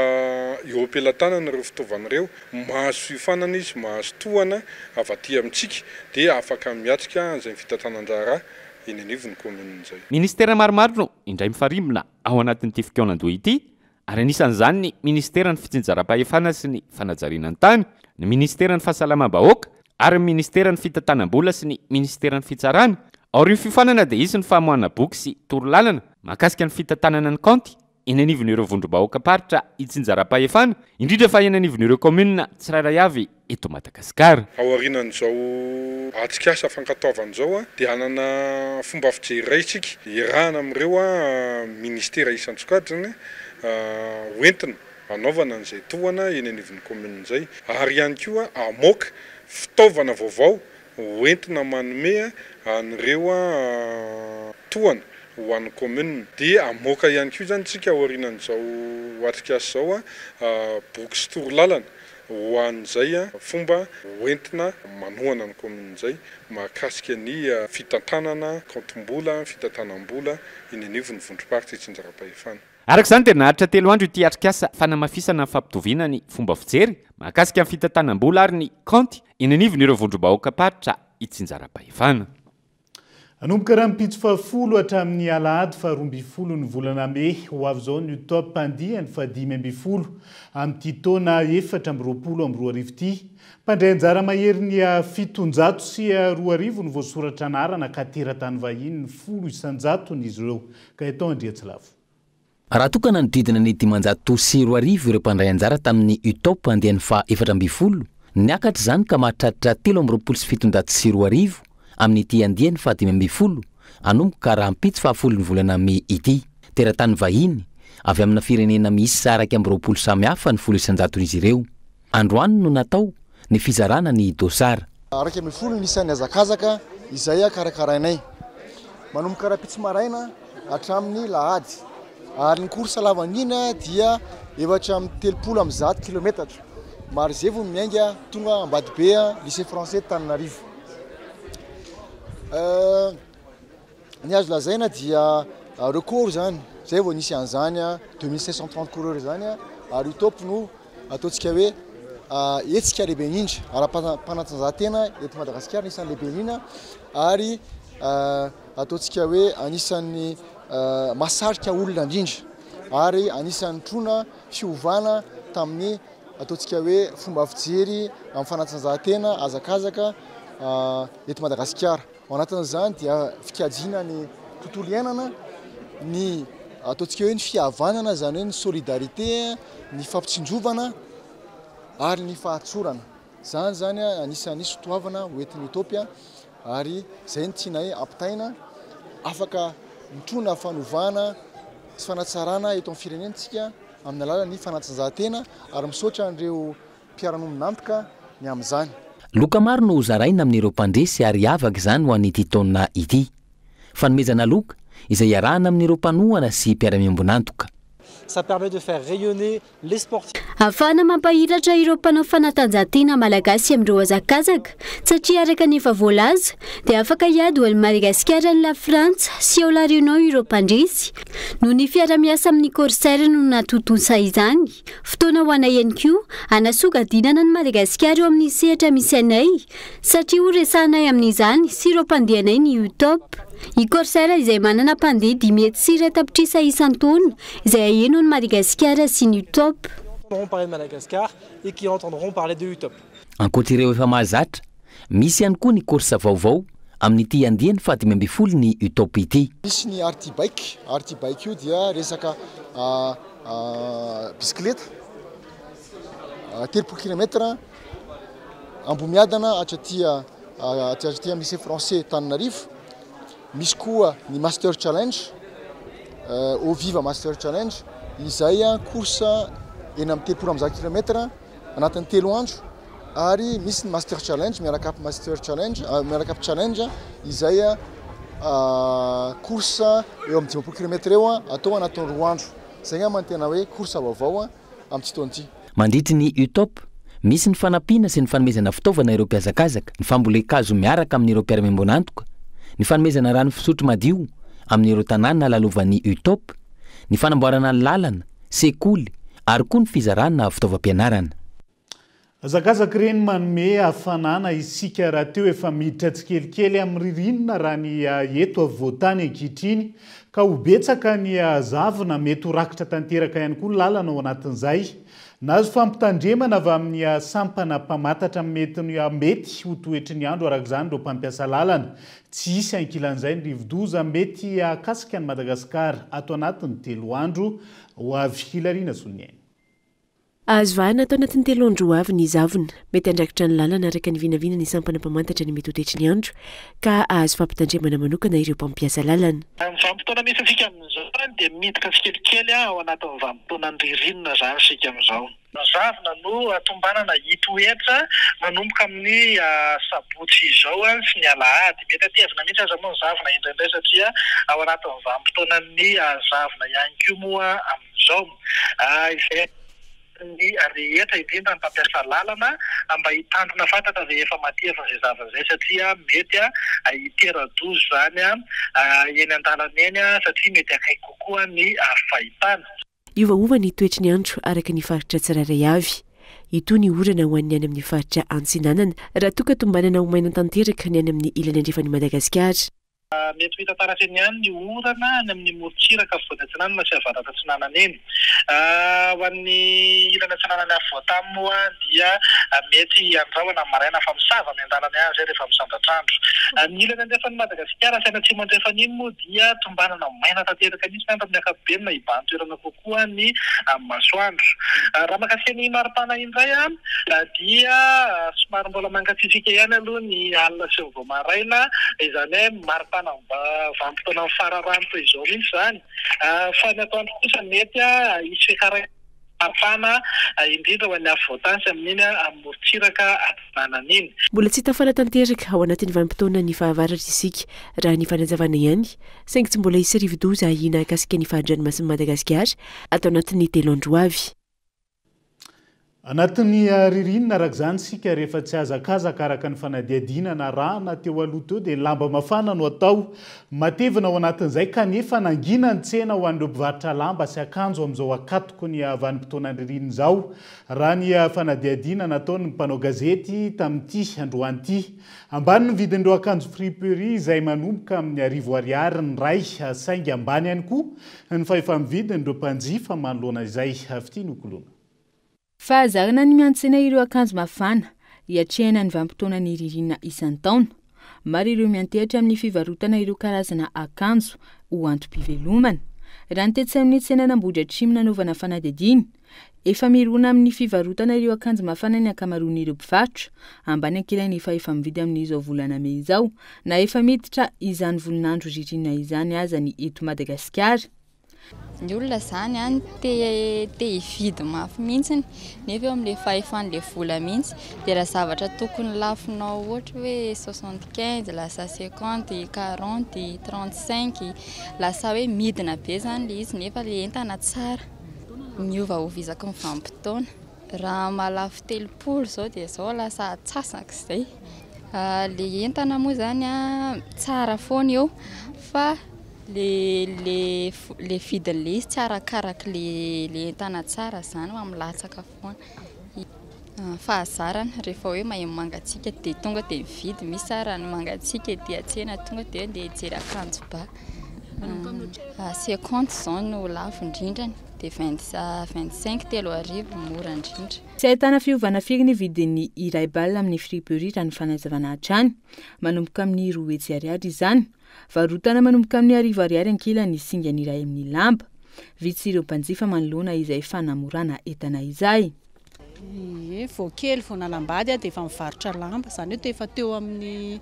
eo am-pelantanana ireo fitaovana ireo mahazo fiofanana izy, mahazo tohana avy aty amintsika dia afaka miatrika an'izay fitantanan-draharaha eny anivon'ny komuna izay. Ministera maromaro no indray mifarimbona ao anatin'ity fikaonan-doha ity ary anisan'izany ny ministeran'ny fitsinja ra-pahefana sy ny fanajariana ny tany, ny ministeran'ny fahasalamam-bahoaka ary ny ministeran'ny fitantanam-bola sy ny ministeran'ny fitsarana. Ao ireo fifanana dia izy ny famoahana boky sy torolalana mahakasika ny fitantanana ny konty eny anivon'ireo vondrom-bahoaka paritra hitsinja ra-pahefana indrindra fa eny anivon'ireo komuna tsirairay avy eto Madagasikara. Ao aorianan'izao atrikasa fankatoavana izao dia hanana fomba fijery iray isika iarahana amin'ireo ministera isan-tsokajiny hoentina anaovana an'izay tohana eny anivon'ny komuna izay ary ihany koa amoaka fitaovana vaovao hoentina manome an'ireo tohana ho an'ny komuna dia amoaka ihany koa zany tsika aorianan'izao atrikasa izao boky sy torolalana ho an'izay fomba hoentina manohana ny komuna izay mahakasika ny fitantanana kontom-bola, fitantanam-bola eny anivon'ny vondrom-paritra hitsinja ra-pahefana. Araka izany dia nahatra 3 andro ity atrikasa fanamafisana ny fampitoviana ny fomba fijery mahakasika ny fitantanam-bola ary ny konty eny anivon'ireo vondrom-bahoaka paritra hitsinja ra-pahefana. Anomboka raha mipitso fahafolo hatramin'ny alahady faharoa ambin'ny folo ny volana May ho avy izao ny top andihany fahadimy ambin'ny folo amin'ity taona 420 ity. Mpandray anjara mahery ny 700 sy 2000 ny voasoratra anarana ka teratany vahiny ny 10 izy ireo ka etao Andriatsilavo. Raha tokana ny didina ny 500 sy 2000 ireo mpandray anjara tamin'ny UTOP andihany fa 420 niakatra izany ka mahatratra 320 sy 700 sy 2000 amin'ity andihany fa 520 anomboka raha mpitso fahafolo ny volana May ity. Teratany vahiny avy amina firenena misy saraka 20 samihafa ny 100 izy ireo. Androany no natao ny fizarana ny dosara. Araka ambin'ny folo ny isan'ny hazakazaka izay karakarainay. Manomboka rapitsy maraina hatramin'ny lahady. Ary ny course lavanina dia efatra amin'ny 310 km. Maro izay vao miainga tonga Ambadibe lycée français Tananarivo. Ny azo lazaina dia record zany. Zay vao nisy an'izany 2530 coureurs zany ary top no ataontsika hoe etsika lehibe indrindra ara-panatanjahantena eto Madagasikara isan'ny lehibe indrindra ary ataontsika hoe anisan'ny mahasarika olona indrindra ary anisan'ny trona fiovana tamin'ny ataontsika hoe fomba fijery amin'ny fanatanjahantena hazakazaka eto Madagasikara. Ao anatin'izany dia fikajiana ny tontolo iainana, ny ataontsika hoe ny fihavanana zany hoe ny solidarité, ny fampitsinjovana ary ny fahatsorana. Zany zany anisan'ny sotoavana hoentin'ny Ethiopia ary zay ny tianay ampitaina afaka mitrona fanovana sy fanatsarana eto amin'ny firenentsika amin'ny alalan'ny fanatanjahantena ary misaotra an'ireo mpiara-nominantoka ny amin'izany. Loka maro no zaraina amin'ireo mpandresy ary avaka izany ho an'ity taonina ity. Fanomezana loka izay iarahana amin'ireo mpanohana sy mpiara-miombonantoka. Ça permet de faire rayonner les sportifs. Afana mampahiratra ireo mpanao fanatanjahantena malagasy amin'ireo hazakazaka satria araka ny efa voalaza dia afaka hiady ho an'i Madagasikara ny La Frantsa sy ao La Réunion ireo mpandresy. Noho ny fiara-miasa amin'ny corsaire no natontonsa izany. Fotoana ho anay ihany koa hanasogadinana ny Madagasikara eo amin'ny sehatra misy anay satria ho resahanay amin'izany sy ireo mpandehanay ny UTOP. I corsaire izay manana mpandeha 10 sy 7 tapitrisa isan-taona izay aheno ny Madagasikara sy ny UTOP. Qui parler de Madagascar et qui entendront parler de UTOP. Ankoatr'ireo efa mahazatra, misy ihany koa ny course vaovao amin'ity andiany fa 12 ny UTOP ity. Misy ny arty bike io dia resaka bisikileta 3 km ambomiadana atratỳ amin'ny lycée français Tananarivo. Misy koa ny Master Challenge, au Viva Master Challenge, izay course eny amin'ny 310 km anatin'ny 3 andro ary misy ny Master Challenge miaraka amin'ny Master Challenge miaraka amin'ny challenge izay course eo amin'ny 20 km eo atao anatin'ny 2 andro. Zay ngamba ny tena hoe course vaovao amin'ity taona ity. Mandritry ny UTOP, misy ny fanampiana sy ny fanomezana fitaovana ireo mpiazakazaka, ny fambolekazo miaraka amin'ireo mpiara-miombonantoka, ny fanomezana rano fisotro madio amin'ireo tanàna lalovan'ny UTOP, ny fanamboarana ny lalana, sekoly ary koa ny fizarana fitaovam-pianarana. Hazakazaka ireny manome hafanana isika raha teo efa miditra tsikelikely amin'ny ririnina raha ny eto avoatany ankehitriny ka ho betsaka ny zavona mety ho rakitra tanteraka ihany koa ny lalana ao anatin'izay. Nazo fampitandremana avy amin'ny sampana mpamatatra mety ho toetry ny andro arak'izany ireo mpampiasa lalana. Tsy hisy ankilan'izay ny rivodoza mety akasika ny Madagasikara ato anatin'ny 3 andro ho avy Hilariana Soloniaina. Azo vahana atao anatin'ny 3 andro ho avy ny zavona mety andrakitra ny lalana araka ny vinavina ny sampana mpamantatra ny mety ho toetry ny andro ka azo fampitandremana manokana ireo mpampiasa lalana. Amin'ny vanim-potoana misy asika amin'izao dia miditra tsikelikely ao anatin'ny vanim-potoanan'ny ririnina zany sika amin'izao. Zavona no atombanana hitoetra manomboka amin'ny sabotsy izao sy ny alahady. Mety atevina mihitsy aza moa ny zavona indraindray satria ao anatin'ny vanim-potoanan'ny zavona ihany koa moa amin'izao. Izay ny rehetra indrindra ny mpampiasa lalana mba hitandrina fantatra ve efa matevina izay zavana izay satria mety hitera-dozo zany eny an-dalana eny satria mety akaiky kokoa ny fahitana. Iovaova ny toetry ny andro araka ny faritra tsirairay avy. Ito ny orana ho an'ny any amin'ny faritra Antsinanana raha toa ka tombanana ho maina tanteraka ny any amin'ny ilany andrefany Madagasikara. Mety hita taratra ny any ny orana any amin'ny morontsiraka Voadatsinanana sy Avaratra Atsinanana eny. Ho an'ny ilana Atsinanana avoatany moa dia mety andrahoana maraina fa misava miandalana azy rehefa misandratrandro. Ny ilana andrefany Madagasikara saina tsy mandrefany iny moa dia tombanana maina tanteraka mihitsy andro amin'ny ankapobeny na hibany toerana kokoa ny masoandro. Raha makasika ny maripana indray dia somary mbola mangatsiatsika ihany aloha ny alina sy ny vao maraina izany hoe maripana vanim-potoana fararano toy izao mihitsy zany. Fa ny atoandro kosa mety hisy fiakarana afana indrindra ho an'ny avotansy amin'iny amorontsiraka atanan'iny. Mbola tsy tafala tanteraka ao anatin'ny vanim-potoana ny fahavaratra isika raha ny fanazavana ihany saingy tsy mbola hisy rivo-doza hinakasika ny fahandranomasin'i Madagasikara atao anatin'ny 3 andro avy. Anatin'ny ririnina araka izany sika rehefa tsy azakazaka araka ny fanadihadinana rana teo aloha teo dia lamba mafana no atao matevina ao anatin'izay kanefa nangina ny tsena ho an'ireo mpivarotra lamba sy akanjo amin'izao akatoko ny vanim-potoana ny ririnina izao raha ny fanadihadinana ataony mpanao gazety tamin'ity androany ity ambany ny vidin'ireo akanjo friperie izay manomboka amin'ny R10 ny ray saingy ambany ihany koa ny fahefa-mividin'ireo mpanjifa manoloana izay avy no kolona. Fahazarana ny miantsena ireo akanjo mafana hiatrehana ny vanim-potoana ny ririnina isan-taona. Maro ireo miantehatra amin'ny fivarotana ireo karazana akanjo ho antom-pivelomana. Raha ny tetsy amin'ny tsenan'Ambody Atrimo nanaovana fanadihadiana, efa mirona amin'ny fivarotana ireo akanjo mafana ny ankamaroan'ireo mpivarotra ambany ankelan'ny fahefa-mividy amin'izao volana Mey izao na efa miditra izany volinandro ririnina izany aza ny eto Madagasikara. Ny olona zany te hividy mafy mihitsy nefa eo amin'ilay fahefan'ilay vola mihitsy dia raha zavatra tokony lafinao ohatra hoe 75 lasa 50 40 35 lasa hoe midina be zany ilay izy nefa ilay entana tsara miovaova isaky ny vanim-potoana. Raha malafy 30 zao dia zao lasa atsasaka izay. Ilay entana moa zany tsara foana eo fa le vidin'ilay izy tsy arakaraka le entana tsara zany amin'ny latsaka foana. Fahazarana rehefa hoe mahay mangatsiaka dia tonga dia mividy, misy raha ny mangatsiaka dia tsena tonga dia andeha hijery akanjo ba. 50 zao no lafo indrindrany dia 25 telo arivo mora indrindra. Tsy ahitana fiovana firy ny vidin'ny iray balina amin'ny friperie raha ny fanazavana hatrany manomboka amin'ny R10 izany. Varotana manomboka amin'ny R10 ankilany singany iray amin'ny lamba. Vitsy ireo mpanjifa manoloana izay fanamorana entana izay. Vao kely vao nalambady dia efa mivarotra lamba, izany hoe dia efa teo amin'ny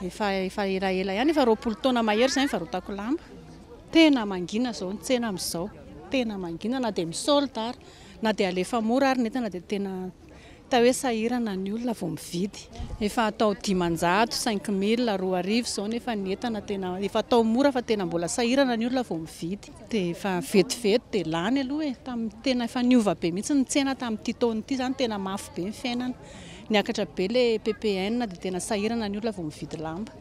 efa elaela ihany, efa 20 taona mahery izany varotako lamba. Tena mangina zao ny tsena amin'izao, tena mangina na dia misolda ary na dia alefa mora ary netana dia tena ta hoe sahirana ny olona vao mividy. Efa atao 500, 5000, 2000 zao nefa ny entana tena efa atao mora fa tena mbola sahirana ny olona vao mividy. Dia efa vetivety dia lany aloha tena efa niova be mihitsy ny tsena tamin'ity taona ity zany tena mafy be ny fiainana. Niakatra be le PPN dia tena sahirana ny olona vao mividy lamba.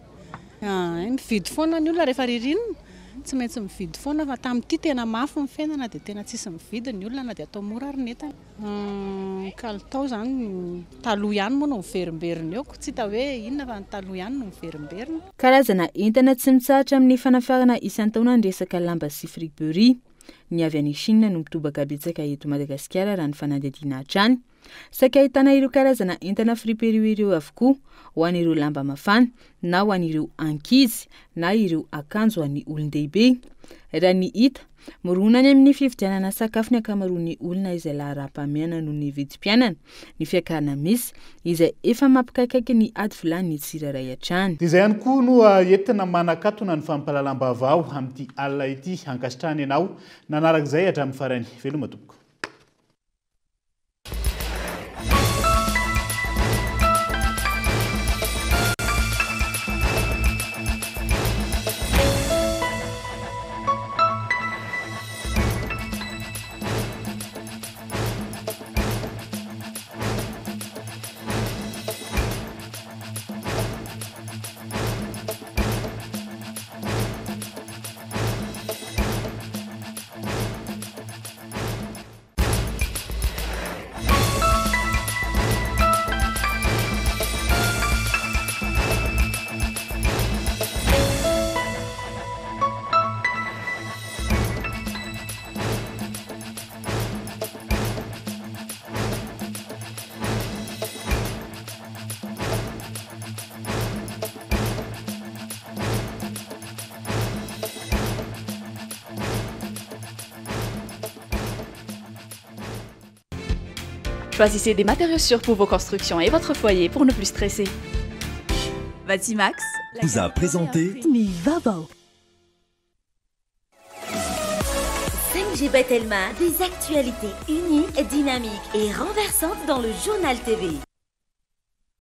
Mividy foana ny olona rehefa ririnina, tsy maintsy mividy foana fa tamin'ity tena mafy ny fiainana dia tena tsisy mividy ny olona na dia atao mora ary netana. Kalitao zany taloha ihany moa no miverimberina eo, tsy hita hoe inona fa ny taloha ihany no miverimberina. Karazana entana tsy mitsahatra amin'ny fanafarana isan-taona ny resaka lamba sy friperie. Ny avy any Chine no mitobaka betsaka eto Madagasikara raha ny fanadihadiana hatrany. Saika ahitana ireo karazana entana friperie ireo avokoa ho an'ireo lamba mafana na ho an'ireo ankizy na ireo akanjo ho an'ny olon-dehibe. Raha ny hita moronany amin'ny fividianana sakafo ny ankamaroan'ny olona izay lahara-pahamehana noho ny vidim-piainana, ny fiakarana misy izay efa mampikaikaiky ny ady vilany tsirairay hatrany. Izay ihany koa no entina manakatona ny fampalalam-bavao amin'ity alina ity ankasitrahany ianao nanarak'izay hatramin'ny farany veloma tompoko. Choisissez des matériaux sûrs pour vos constructions et votre foyer pour ne plus stresser. Vatimax vous a présenté Mi Vavao. ONG Bethelma, des actualités uniques, dynamiques et renversantes dans le journal TV.